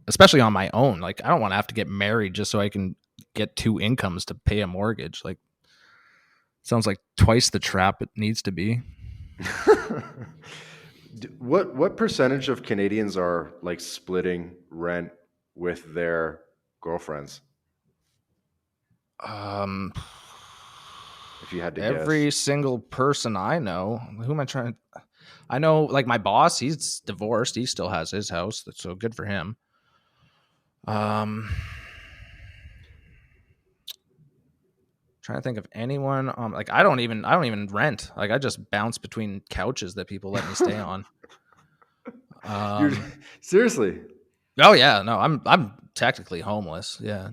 especially on my own. Like I don't want to have to get married just so I can get two incomes to pay a mortgage. Like sounds like twice the trap it needs to be. What percentage of Canadians are like splitting rent with their girlfriends? Um, If you had to guess. every single person I know, who am I trying to? I know, like my boss, he's divorced. He still has his house, so good for him. Um, trying to think of anyone. Like I don't even rent. Like I just bounce between couches that people let me stay on. You're Um, seriously. oh yeah, no, I'm technically homeless. Yeah,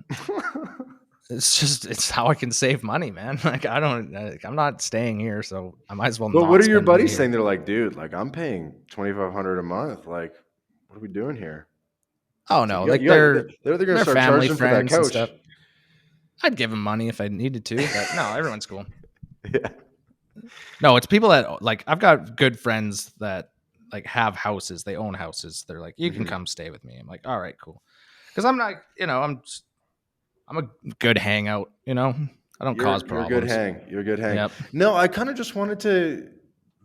it's just it's how I can save money, man. Like I don't, like, I'm not staying here, so I might as well But what not are your spend money buddies saying? here. They're like, dude, like I'm paying 2,500 a month. Like, what are we doing here? Oh It's like no, you, like you got, they're gonna they're start family charging for that friends and couch. stuff. I'd give them money if I needed to, but no, everyone's cool. Yeah. No, it's people that like I've got good friends that like have houses, they own houses. They're like, you can Hmm. come stay with me. I'm like, all right, cool. Because I'm not, I'm a good hangout. I don't cause You're a good problems. hang. You're a good hang. Yep. No, I kind of just wanted to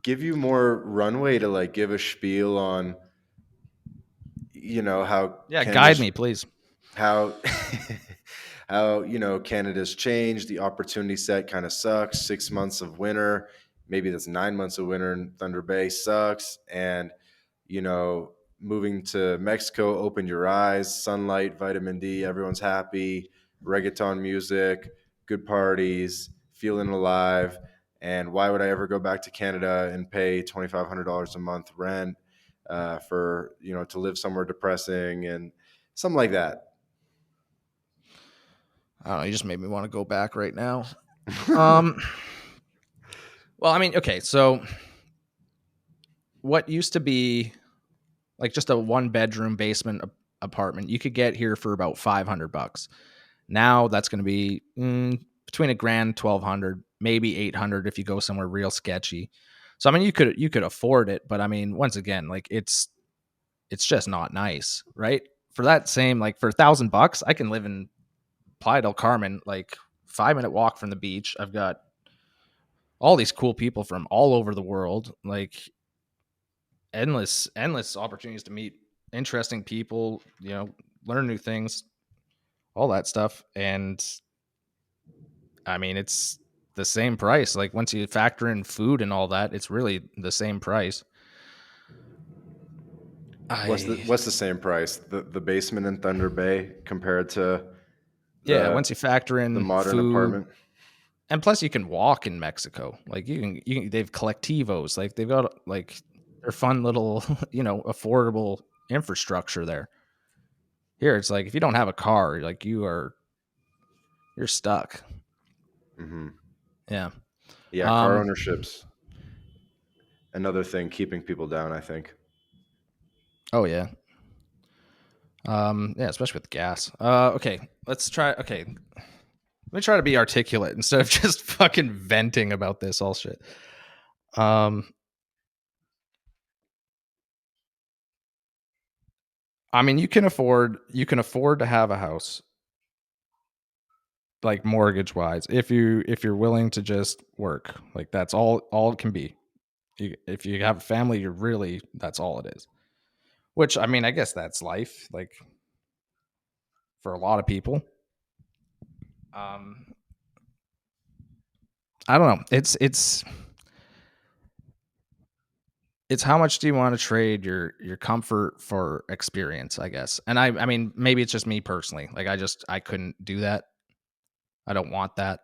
give you more runway to like give a spiel on, how Yeah, guide Canada's me, please. how how Canada's changed. The opportunity set kind of sucks. 6 months of winter, maybe that's 9 months of winter in Thunder Bay sucks. And you know moving to Mexico opened your eyes. Sunlight, vitamin D, everyone's happy. Reggaeton music, good parties, feeling alive. And why would I ever go back to Canada and pay $2,500 a month rent for to live somewhere depressing and something like that. I don't know. You just made me want to go back right now. Um, well, I mean, okay, so what used to be like just a one bedroom basement apartment, you could get here for about $500. Now that's going to be between a grand, 1,200, maybe 800 if you go somewhere real sketchy. So I mean, you could afford it, but I mean, once again, like it's just not nice, right? For that same like for $1,000, I can live in Playa del Carmen, like 5 minute walk from the beach. I've got all these cool people from all over the world, like endless opportunities to meet interesting people, learn new things, all that stuff. And I mean, it's the same price. Like once you factor in food and all that, it's really the same price. What's the I what's the same price? The basement in Thunder Bay compared to Yeah, the once you factor the in modern food, apartment? and plus you can walk in Mexico. Like they've collectivos, like they've got like their fun little, affordable infrastructure there. Here it's like if you don't have a car, like you're stuck. Hmm. Yeah. Yeah, car Um. ownership's another thing keeping people down, I think. Oh yeah. Yeah, especially with gas. Okay. Let's try. Okay. Let me try to be articulate instead of just fucking venting about this all shit. Um. I mean, you can afford to have a house, like mortgage wise, if you're willing to just work. Like that's all it can be. If you have a family, you're really that's all it is. Which I mean, I guess that's life. Like for a lot of people. Um, I don't know. It's how much do you want to trade your comfort for experience, I guess. And I mean, maybe it's just me personally. Like I couldn't do that. I don't want that.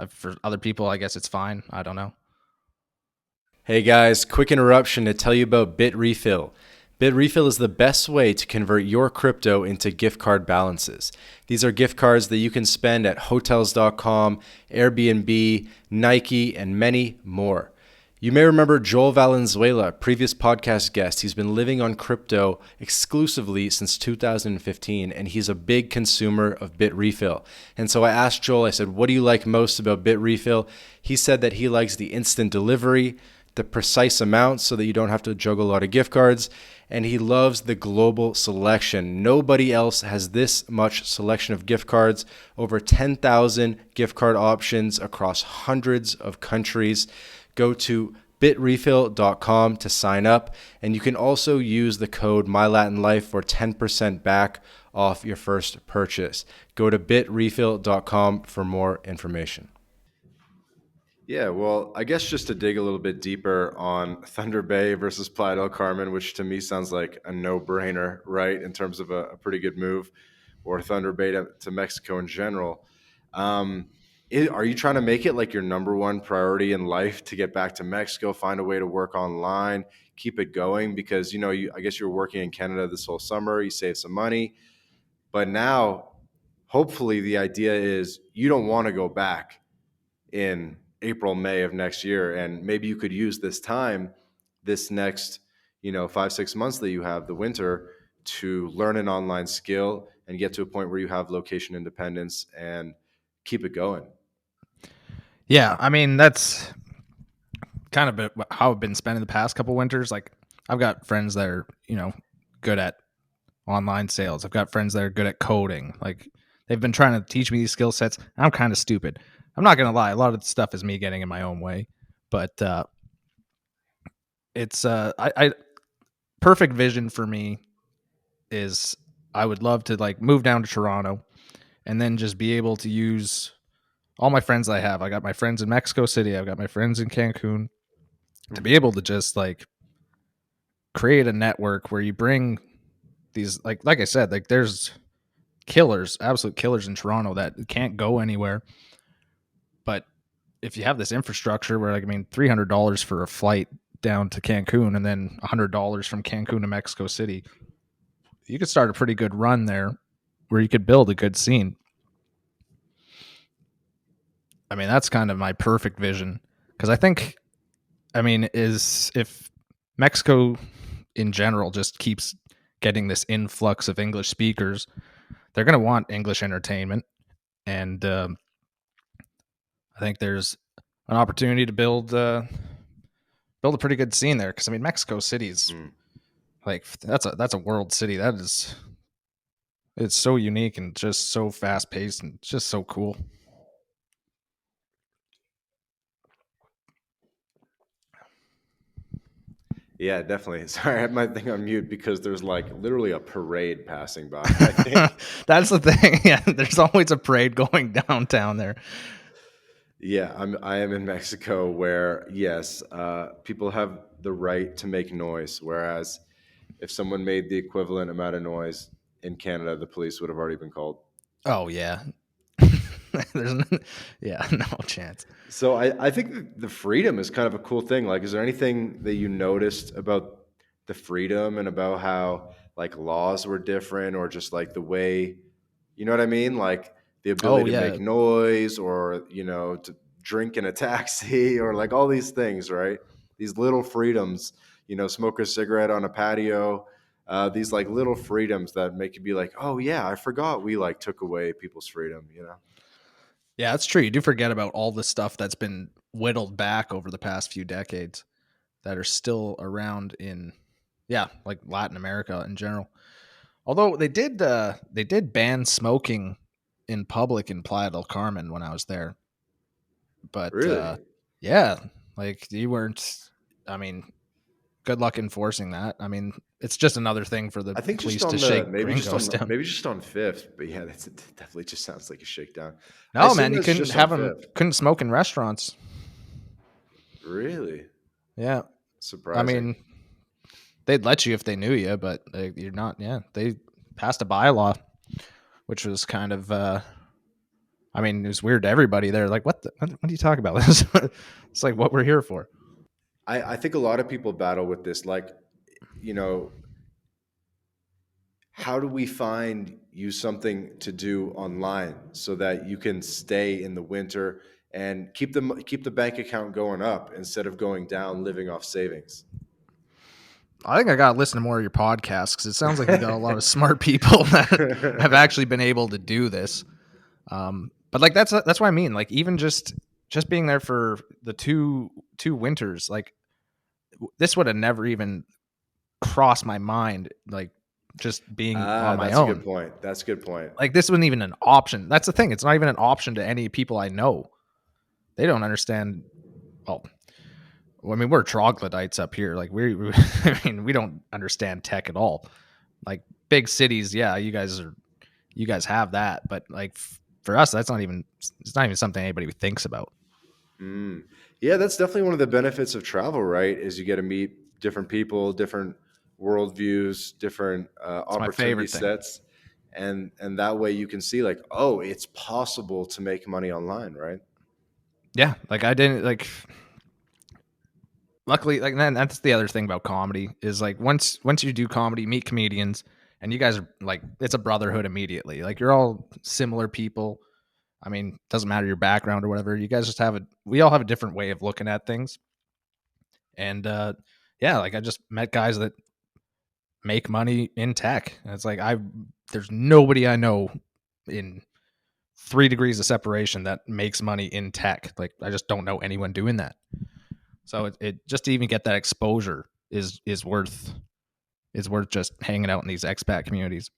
For other people, I guess it's fine. I don't know. Hey guys, quick interruption to tell you about Bitrefill. Bitrefill is the best way to convert your crypto into gift card balances. These are gift cards that you can spend at hotels.com, Airbnb, Nike, and many more. You may remember Joel Valenzuela, previous podcast guest. He's been living on crypto exclusively since 2015, and he's a big consumer of Bitrefill. And so I asked Joel, I said, what do you like most about Bitrefill? He said that he likes the instant delivery, the precise amount so that you don't have to juggle a lot of gift cards. And he loves the global selection. Nobody else has this much selection of gift cards, over 10,000 gift card options across hundreds of countries. Go to bitrefill.com to sign up. And you can also use the code MyLatinLife for 10% back off your first purchase. Go to bitrefill.com for more information. Yeah, well, I guess just to dig a little bit deeper on Thunder Bay versus Playa del Carmen, which to me sounds like a no-brainer, right, in terms of a pretty good move, or Thunder Bay to Mexico in general. Um, are you trying to make it like your number one priority in life to get back to Mexico, find a way to work online, keep it going? Because I guess you're working in Canada this whole summer, you save some money, but now, hopefully, the idea is you don't want to go back in April, May of next year. And maybe you could use this time, this next, 5, 6 months that you have, the winter, to learn an online skill and get to a point where you have location independence and keep it going. Yeah, I mean that's kind of how I've been spending the past couple winters. Like I've got friends that are good at online sales. I've got friends that are good at coding. Like they've been trying to teach me these skill sets. I'm kind of stupid. I'm not gonna lie. A lot of the stuff is me getting in my own way, but it's I perfect vision for me is I would love to like move down to Toronto and then just be able to use all my friends I have. I got my friends in Mexico City. I've got my friends in Cancun to be Mhm. able to just like create a network where you bring these like I said, like there's killers, absolute killers in Toronto that can't go anywhere. But if you have this infrastructure where like I mean $300 for a flight down to Cancun and then $100 from Cancun to Mexico City, you could start a pretty good run there where you could build a good scene. I mean, that's kind of my perfect vision because I think I mean is if Mexico in general just keeps getting this influx of English speakers, they're going to want English entertainment, and I think there's an opportunity to build a pretty good scene there. Because I mean, Mexico City's Mm. like that's a world city. That is it's so unique and just so fast paced and just so cool. Yeah, definitely. Sorry, I had my thing on mute because there's like literally a parade passing by, I think. That's the thing. Yeah, there's always a parade going downtown there. Yeah, I am in Mexico where yes, people have the right to make noise, whereas if someone made the equivalent amount of noise in Canada, the police would have already been called. Oh yeah, there's yeah no chance. So I think that the freedom is kind of a cool thing. Like, is there anything that you noticed about the freedom and about how like laws were different or just like the way, you know what I mean? Like the Oh ability to yeah. make noise, or to drink in a taxi, or like all these things, right? These little freedoms, smoke a cigarette on a patio. These like little freedoms that make you be like, oh yeah, I forgot we like took away people's freedom. Yeah, that's true. You do forget about all the stuff that's been whittled back over the past few decades that are still around in, yeah, like Latin America in general. Although they did ban smoking in public in Playa del Carmen when I was there, but Really? yeah, like you weren't. I mean, good luck enforcing that. I mean, it's just another thing for the I think just police to on the shake gringos down. maybe just on Fifth, but yeah, that's it definitely just sounds like a shakedown. I No, assume man, you that's couldn't just on have them. Fifth. Couldn't smoke in restaurants. Really Yeah, I surprising. mean, they'd let you if they knew you, but you're not. Yeah, they passed a bylaw, which was kind of. I mean, it was weird to everybody. They're like, what are you talking about? This? It's like what we're here for. I think a lot of people battle with this. Like, you know, how do we find you something to do online so that you can stay in the winter and keep the bank account going up instead of going down, living off savings? I think I got to listen to more of your podcasts because it sounds like you got a lot of smart people that have actually been able to do this. But like that's what I mean. Like even just being there for the two winters, like this would have never even crossed my mind. Like just being on my That's a good own. point. That's a good point. Like this wasn't even an option. That's the thing. It's not even an option to any people I know. They don't understand. Well, I mean, we're troglodytes up here. Like I mean, we don't understand tech at all. Like big cities, yeah, you guys have that, but like for us, it's not even something anybody thinks about. Mm. Yeah, that's definitely one of the benefits of travel, right? Is you get to meet different people, different worldviews, different It's my opportunity favorite thing. sets, and that way you can see like, oh, it's possible to make money online, right? Yeah, like I didn't like. Luckily, like then that's the other thing about comedy is like once you do comedy, meet comedians, and you guys are like it's a brotherhood immediately. Like you're all similar people. I mean, doesn't matter your background or whatever. You guys just we all have a different way of looking at things. And yeah, like I just met guys that make money in tech. And it's like there's nobody I know in 3 degrees of separation that makes money in tech. Like I just don't know anyone doing that. So it just to even get that exposure is worth just hanging out in these expat communities.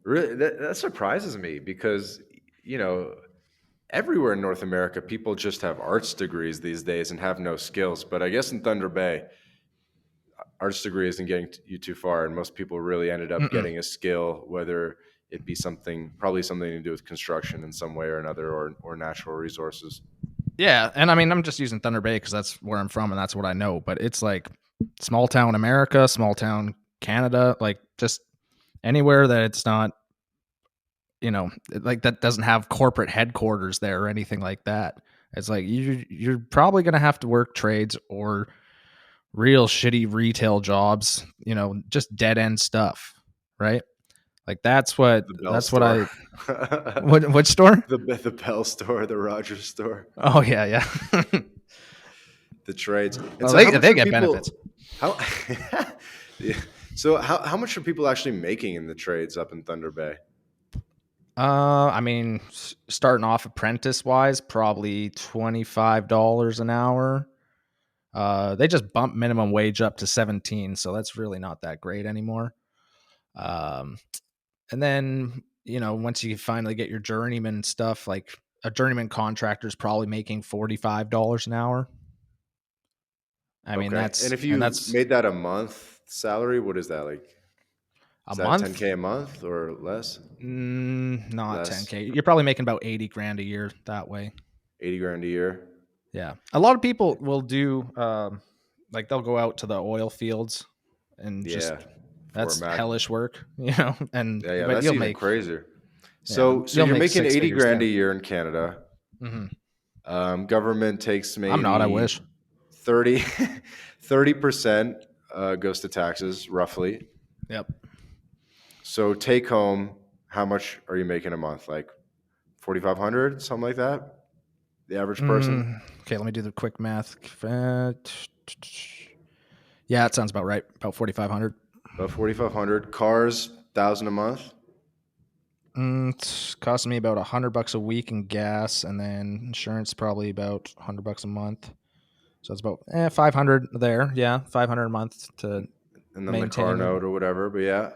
Really, that surprises me because you know everywhere in North America, people just have arts degrees these days and have no skills. But I guess in Thunder Bay, arts degree isn't getting you too far, and most people really ended up Mm-mm. getting a skill, whether it be probably something to do with construction in some way or another, or natural resources. Yeah, and I mean I'm just using Thunder Bay because that's where I'm from and that's what I know. But it's like small town America, small town Canada, like just anywhere that it's not, like that doesn't have corporate headquarters there or anything like that. It's like you're probably gonna have to work trades or real shitty retail jobs, just dead end stuff, right? Like The Bell that's what store, I which store? the Bell store, the Rogers store, Oh yeah, yeah. the trades. And Well, so, how much they are get benefits. people? How? Yeah. So, how much are people actually making in the trades up in Thunder Bay? I mean, starting off apprentice wise, probably $25 an hour. They just bumped minimum wage up to 17, so that's really not that great anymore. Um, and then once you finally get your journeyman stuff, like a journeyman contractor is probably making $45 an hour. I mean, Okay, and if you that's made that a month salary, what is that like? a Is that month. 10K a month or less? Not Less, 10K. You're probably making about 80 grand a year that way. 80 grand a year. Yeah. A lot of people will do like they'll go out to the oil fields and just Yeah, Fort that's Mac. hellish work, and Yeah, but that's you'll even make crazier. yeah, So you'll you're make making six 80 figures grand a there. year in Canada. Hmm. Government takes I'm not, I maybe wish. 30 30% goes to taxes roughly. Yep. So take home. how much are you making a month? Like 4,500, something like that? The average person? Okay, let me do the quick math. Yeah, it sounds about right. About 4,500. About 4,500. Cars, 1,000 a month. It's costing me about $100 a week in gas, and then insurance probably about $100 a month. So it's about 500 there. Yeah, 500 a month to And then the car maintain it. note or whatever. But yeah.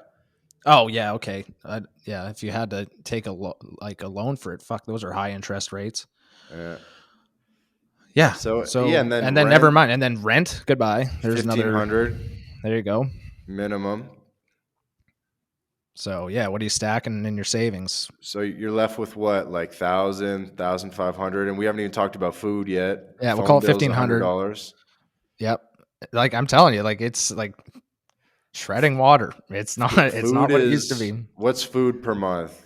Oh yeah, okay. Yeah, if you had to take a loan for it, fuck, those are high interest rates. Yeah. Yeah. So yeah, So and then and then never rent, mind, and then rent. Goodbye. There's another. 1,500 There you go. minimum. So yeah, what are you stacking in your savings? So you're left with what, like 1,000, 1,500, and we haven't even talked about food yet. Yeah, we'll call Phone it bill's 1,500. $100. Yep. Like I'm telling you, like it's like treading water. It's not. It's Food not what it used to is be. what's food per month?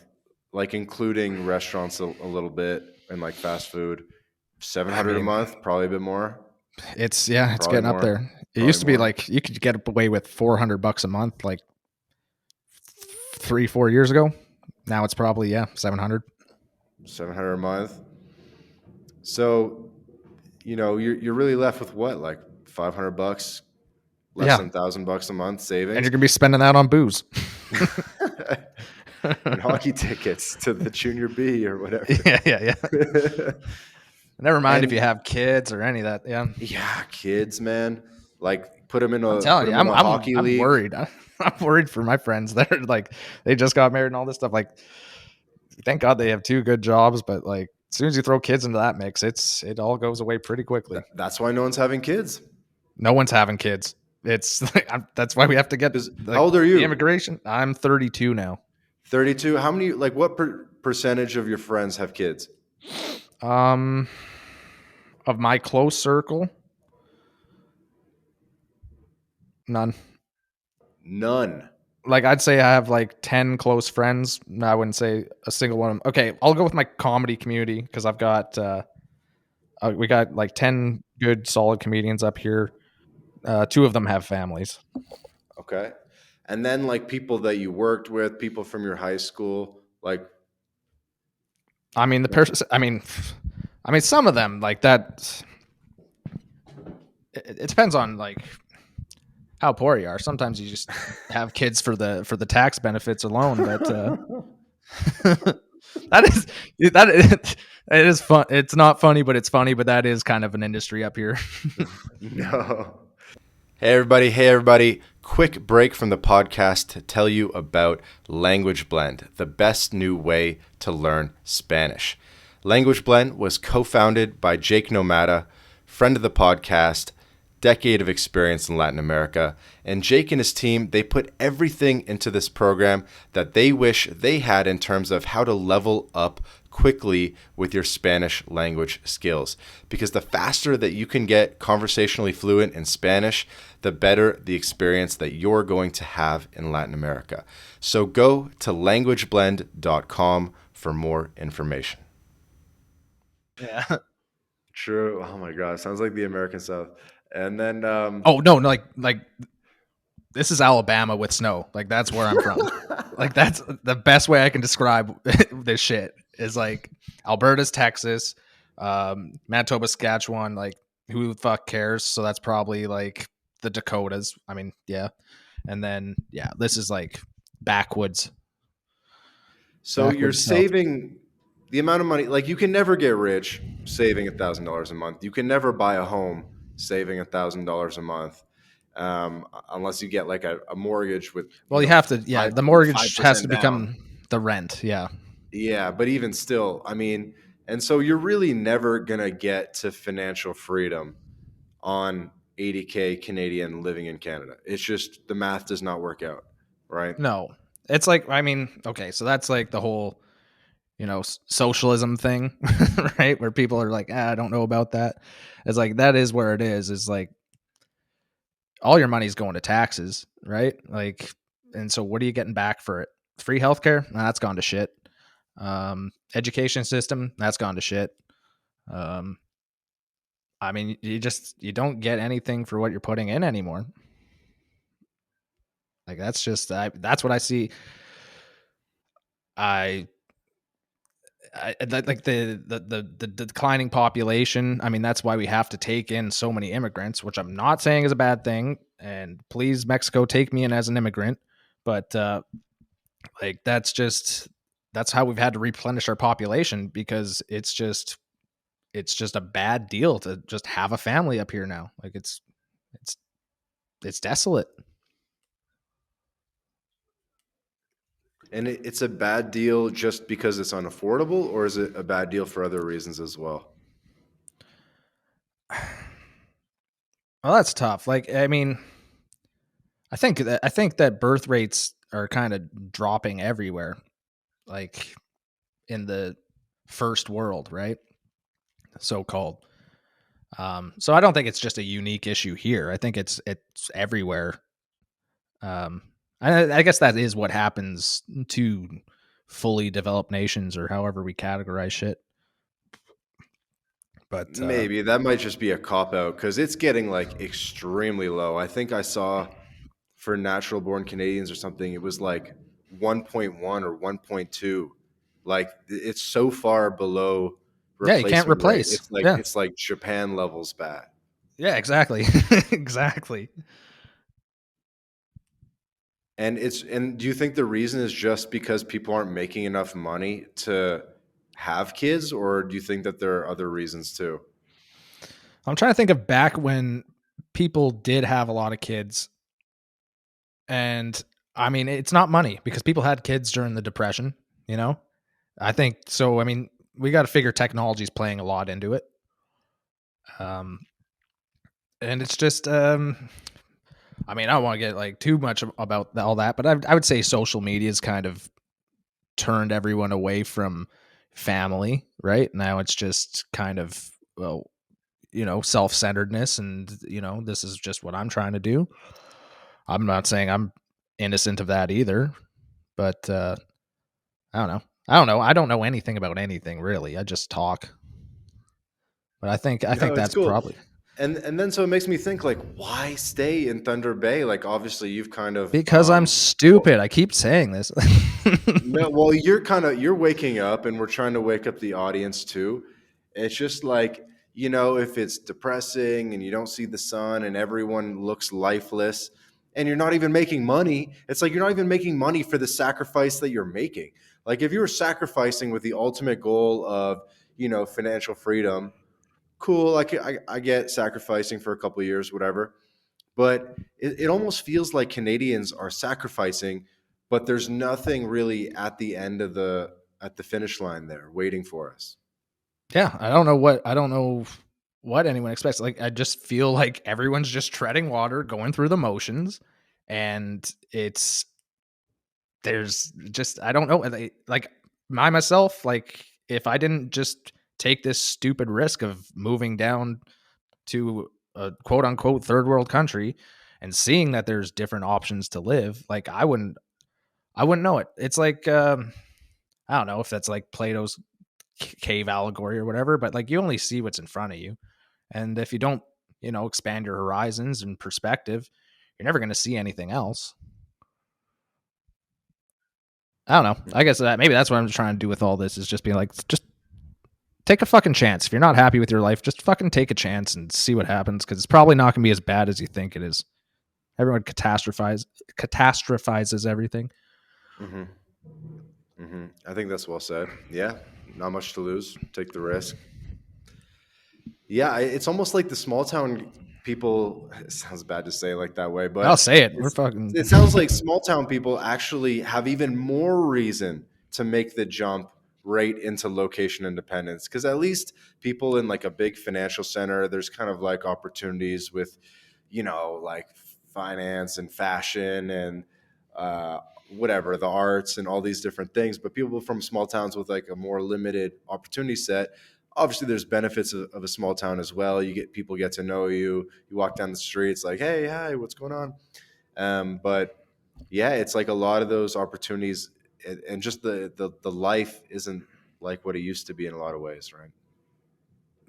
Like including restaurants a little bit and like fast food. I 700 a mean, month, probably a bit more. it's Probably getting up more. there. It Probably used to be more. like you could get away with $400 a month, like 3-4 years ago. Now it's probably 700. 700 a month. So, you're really left with what? Like 500 bucks, less Yeah, than 1,000 bucks a month and savings. you're gonna be spending that on booze. And hockey tickets to the junior B or whatever. Yeah. Never mind if you And have kids or any of that. Yeah, yeah, kids, man, like put them in I'm a telling you, I'm hockey I'm league. worried. I'm worried for my friends. They're like, they just got married and all this stuff. Like, thank God they have two good jobs, but like, as soon as you throw kids into that mix, it all goes away pretty quickly. That's why no one's having kids. No one's having kids. It's like, that's why we have to get Because how like old are the you? immigration. I'm 32 now. 32. How many, like, what percentage of your friends have kids? Um, of my close circle, none. None. Like I'd say I have like 10 close friends. No, I wouldn't say a single one of them. Okay, I'll go with my comedy community because I've got we got like 10 good solid comedians up here. Two of them have families. Okay. And then, like, people that you worked with, people from your high school, like, I mean the person I mean some of them like that it depends on like how poor you are. Sometimes you just have kids for the tax benefits alone, but that is that is, it is fun. It's not funny, but it's funny. But that is kind of an industry up here. no. Hey, everybody. Hey, everybody. Quick break from the podcast to tell you about Language Blend, the best new way to learn Spanish. Language Blend was co-founded by Jake Nomada, friend of the podcast, decade of experience in Latin America. And Jake and his team, they put everything into this program that they wish they had in terms of how to level up quickly with your Spanish language skills. Because the faster that you can get conversationally fluent in Spanish, the better the experience that you're going to have in Latin America. So go to languageblend.com for more information. Yeah. True. Oh my God. Sounds like the American South. And then, Oh no, no, like this is Alabama with snow. Like that's where I'm from. Like that's the best way I can describe this shit is like Alberta's Texas, Manitoba, Saskatchewan. Like who the fuck cares? So that's probably like the Dakotas. I mean, yeah, and then this is like backwoods, so you're backwoods south. saving the amount of money, like you can never get rich saving $1,000 a month. You can never buy a home saving $1,000 a month, unless you get like a mortgage with Well, you have to. Yeah, five the five mortgage has to percent down. become the rent. Yeah, Yeah, but even still, I mean, and so you're really never gonna get to financial freedom on 80K Canadian living in Canada. It's just the math does not work out, right? no, it's like I mean, okay, so that's like the whole socialism thing, right? Where people are like, I don't know about that. It's like that is where it is like all your money's going to taxes, right? Like, and so what are you getting back for it? Free healthcare? Nah, that's gone to shit. Education system? That's gone to shit. Um, I mean, you don't get anything for what you're putting in anymore. Like that's just that's what I see. I like the declining population. I mean, that's why we have to take in so many immigrants, which I'm not saying is a bad thing. And please, Mexico, take me in as an immigrant. But like that's how we've had to replenish our population because it's just a bad deal to just have a family up here now. Like it's it's desolate. And it's a bad deal just because it's unaffordable, or is it a bad deal for other reasons as well? Well, that's tough. Like, I mean, I think that birth rates are kind of dropping everywhere, like in the first world, right? So called. So I don't think it's just a unique issue here. I think it's everywhere. Um, I guess that is what happens to fully developed nations, or however we categorize shit. But Maybe that might just be a cop out because it's getting like extremely low. I think I saw for natural born Canadians or something, it was like 1.1 or 1.2. Like it's so far below yeah, you can't replacement rate. replace. Yeah, It's like Japan levels bad. yeah, exactly, exactly. And do you think the reason is just because people aren't making enough money to have kids, or do you think that there are other reasons too? I'm trying to think of back when people did have a lot of kids, and I mean, it's not money because people had kids during the depression, you know? I think so. I mean, we got to figure technology's playing a lot into it. Um and it's just I mean, I don't want to get like too much about all that, but I would say social media's kind of turned everyone away from family, right? Now it's just kind of, well, self-centeredness, and this is just what I'm trying to do. I'm not saying I'm innocent of that either, but I don't know. I don't know anything about anything really. I just talk. But I think No, it's that's cool. probably And then so it makes me think like, why stay in Thunder Bay? Like obviously you've kind of because I'm well, stupid. I keep saying this. no, well, you're waking up, and we're trying to wake up the audience too. It's just like, if it's depressing and you don't see the sun and everyone looks lifeless and you're not even making money, it's like you're not even making money for the sacrifice that you're making. Like if you were sacrificing with the ultimate goal of, financial freedom, cool. I get sacrificing for a couple of years, whatever. But it almost feels like Canadians are sacrificing, but there's nothing really at the end of the finish line there waiting for us. Yeah, I don't know what anyone expects. Like I just feel like everyone's just treading water, going through the motions, and there's just I don't know. Like myself, like if I didn't just take this stupid risk of moving down to a quote unquote third world country and seeing that there's different options to live, like I wouldn't know it. It's like I don't know if that's like Plato's cave allegory or whatever, but like you only see what's in front of you. And if you don't, expand your horizons and perspective, you're never going to see anything else. I don't know. I guess that maybe that's what I'm trying to do with all this is just being like, just take a fucking chance. If you're not happy with your life, just fucking take a chance and see what happens because it's probably not going to be as bad as you think it is. Everyone catastrophizes everything. Hmm. I think that's well said. Yeah, not much to lose. Take the risk. Yeah, it's almost like the small town people. It sounds bad to say it like that way, I'll but say it. We're it's, fucking. it sounds like small town people actually have even more reason to make the jump right into location independence. Because at least people in like a big financial center, there's kind of like opportunities with, like finance and fashion and whatever, the arts and all these different things. But people from small towns with like a more limited opportunity set, obviously there's benefits of a small town as well. People get to know you. You walk down the streets like, hey, hi, what's going on? But yeah, it's like a lot of those opportunities, and just the life isn't like what it used to be in a lot of ways, right?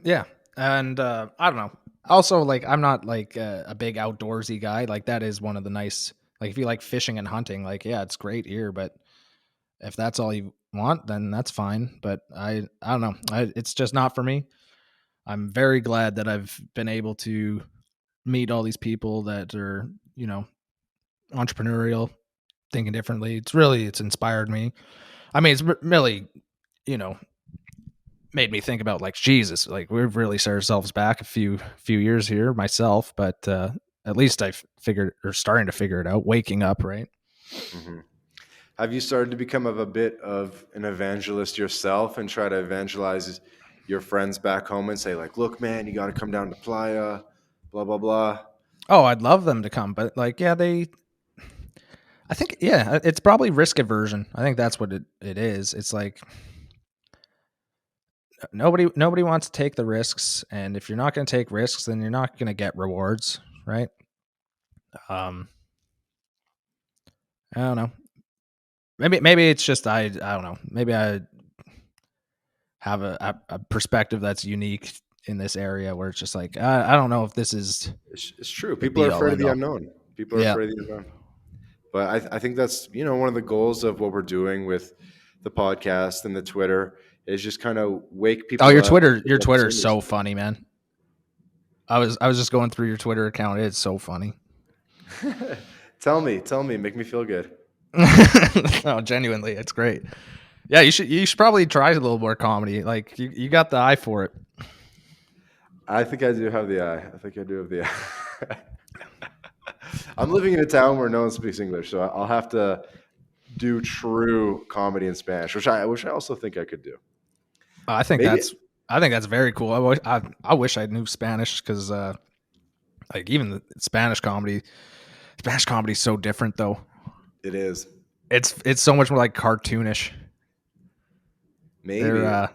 Yeah. And I don't know. Also, like, I'm not like a big outdoorsy guy. Like, that is one of the nice, like, if you like fishing and hunting, like, yeah, it's great here. But if that's all you want, then that's fine. But I don't know. It's just not for me. I'm very glad that I've been able to meet all these people that are, entrepreneurial, thinking differently. It's inspired me. I mean, it's really, you know, made me think about like Jesus. Like we've really set ourselves back a few years here myself, but at least I've figured or starting to figure it out. Waking up, right? Hmm. Have you started to become of a bit of an evangelist yourself and try to evangelize your friends back home and say like, look, man, you got to come down to Playa, blah, blah, blah. Oh, I'd love them to come, but like, yeah, I think, yeah, it's probably risk aversion. I think that's what it is. It's like nobody wants to take the risks, and if you're not going to take risks, then you're not going to get rewards, right? Um, I don't know. Maybe it's just I don't know. Maybe I have a perspective that's unique in this area where it's just like I don't know if this is It's true. the People are be all afraid of end the all. unknown. People are Yeah. afraid of the unknown. But I think that's, one of the goals of what we're doing with the podcast and the Twitter is just kind of wake Oh, people up to Your the Twitter is opportunities. so funny, man. I was just going through your Twitter account. It's so funny. Tell me, make me feel good. No, genuinely, it's great. Yeah, you should probably try a little more comedy. Like you got the eye for it. I think I do have the eye. I think I do have the eye. I'm living in a town where no one speaks English, so I'll have to do true comedy in Spanish, which I also think I could do. I think Maybe that's very cool. I wish I knew Spanish because like even the Spanish comedy is so different though. it is. It's so much more like cartoonish. They're Maybe.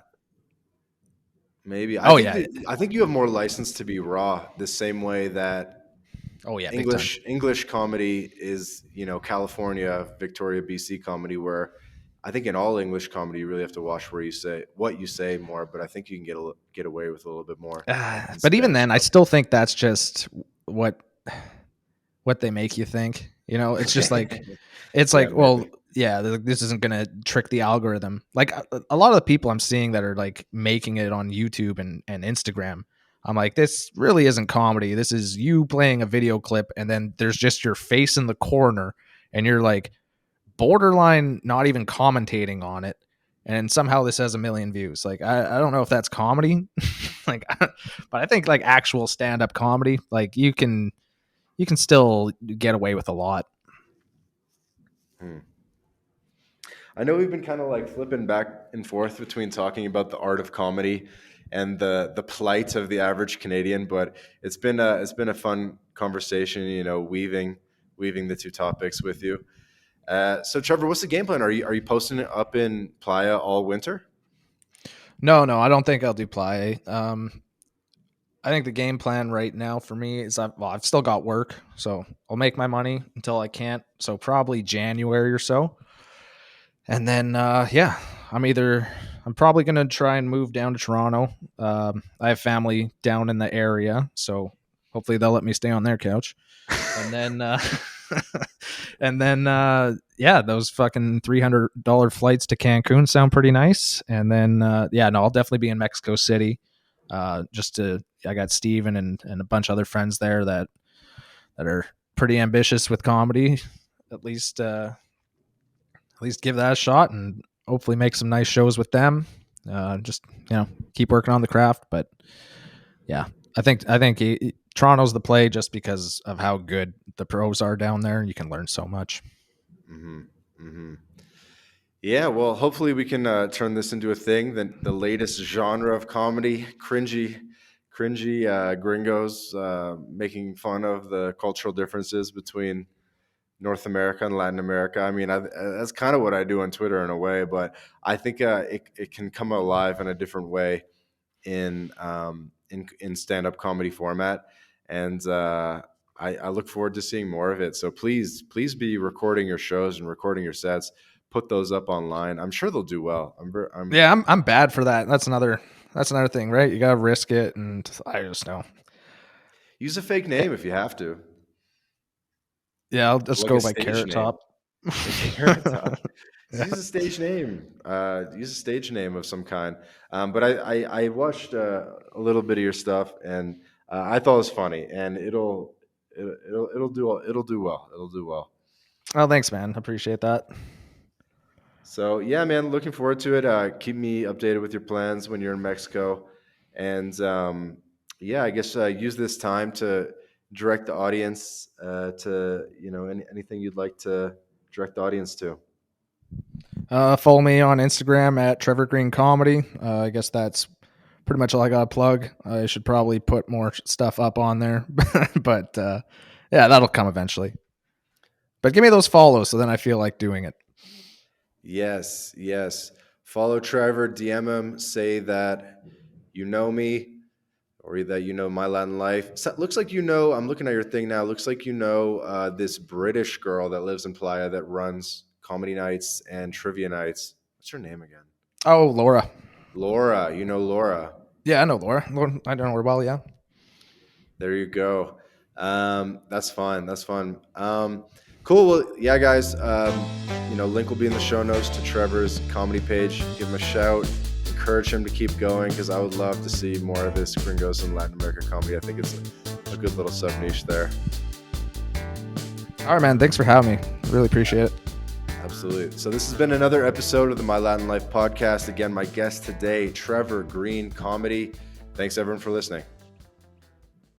Maybe. oh yeah, I think you have more license to be raw the same way that oh yeah, big time. English comedy is, California, Victoria, BC comedy, where I think in all English comedy you really have to watch where you say what you say more, but I think you can get away with a little bit more in But even Spanish then, I comedy. still think that's just what what they make you think. It's just like it's Yeah, like, maybe. well, yeah, this isn't gonna trick the algorithm. Like a lot of the people I'm seeing that are like making it on YouTube and Instagram, I'm like, this really isn't comedy. This is you playing a video clip, and then there's just your face in the corner, and you're like borderline not even commentating on it, and somehow this has a million views. Like I don't know if that's comedy, like, but I think like actual stand up comedy, like you can still get away with a lot. Hmm. I know we've been kind of like flipping back and forth between talking about the art of comedy and the plight of the average Canadian, but it's been a fun conversation, weaving the two topics with you. So Trevor, what's the game plan? Are you posting it up in Playa all winter? No, I don't think I'll do play. I think the game plan right now for me is I've still got work, so I'll make my money until I can't. So probably January or so, and then yeah, I'm probably gonna try and move down to Toronto. I have family down in the area, so hopefully they'll let me stay on their couch. And then and then yeah, those fucking $300 flights to Cancun sound pretty nice. And then yeah, no, I'll definitely be in Mexico City. Just to I got Steven and a bunch of other friends there that are pretty ambitious with comedy. At least at least give that a shot and hopefully make some nice shows with them. Just keep working on the craft. But yeah, I think Toronto's the play just because of how good the pros are down there. You can learn so much. Hmm. Hmm. Yeah, well, hopefully we can turn this into a thing. The latest genre of comedy, cringy gringos making fun of the cultural differences between North America and Latin America. I mean, that's kind of what I do on Twitter in a way, but I think it can come alive in a different way in stand up comedy format, and I look forward to seeing more of it. So please be recording your shows and recording your sets. Put those up online. I'm sure they'll do well. I'm Yeah, I'm bad for that. That's another thing, right? You gotta risk it, and I just know. use a fake Eh, name if you have to, Yeah, I'll just like a go by stage Carrot name. Top. Carrot Top. Use a stage name. Use a stage name of some kind. But I watched a little bit of your stuff, and I thought it was funny, and it'll do well. It'll do well. Oh, thanks, man. Appreciate that. So yeah, man, looking forward to it. Keep me updated with your plans when you're in Mexico, and yeah, I guess use this time to direct the audience to anything you'd like to direct the audience to. Follow me on Instagram at Trevor Green Comedy. I guess that's pretty much all I got to plug. I should probably put more stuff up on there, but yeah, that'll come eventually. But give me those follows so then I feel like doing it. Yes, yes. Follow Trevor, DM him, say that you know me or that you know My Latin Life. So, looks like I'm looking at your thing now. Looks like this British girl that lives in Playa that runs comedy nights and trivia nights. What's her name again? Oh, Laura. Laura. You know Laura. Yeah, I know Laura. I know her well, yeah. There you go. That's fun. That's fun. Cool. Well, yeah, guys. Link will be in the show notes to Trevor's comedy page. Give him a shout. Encourage him to keep going because I would love to see more of this Gringos in Latin America comedy. I think it's a good little sub niche there. All right, man. Thanks for having me. Really appreciate it. Absolutely. So this has been another episode of the My Latin Life podcast. Again, my guest today, Trevor Green Comedy. Thanks everyone for listening.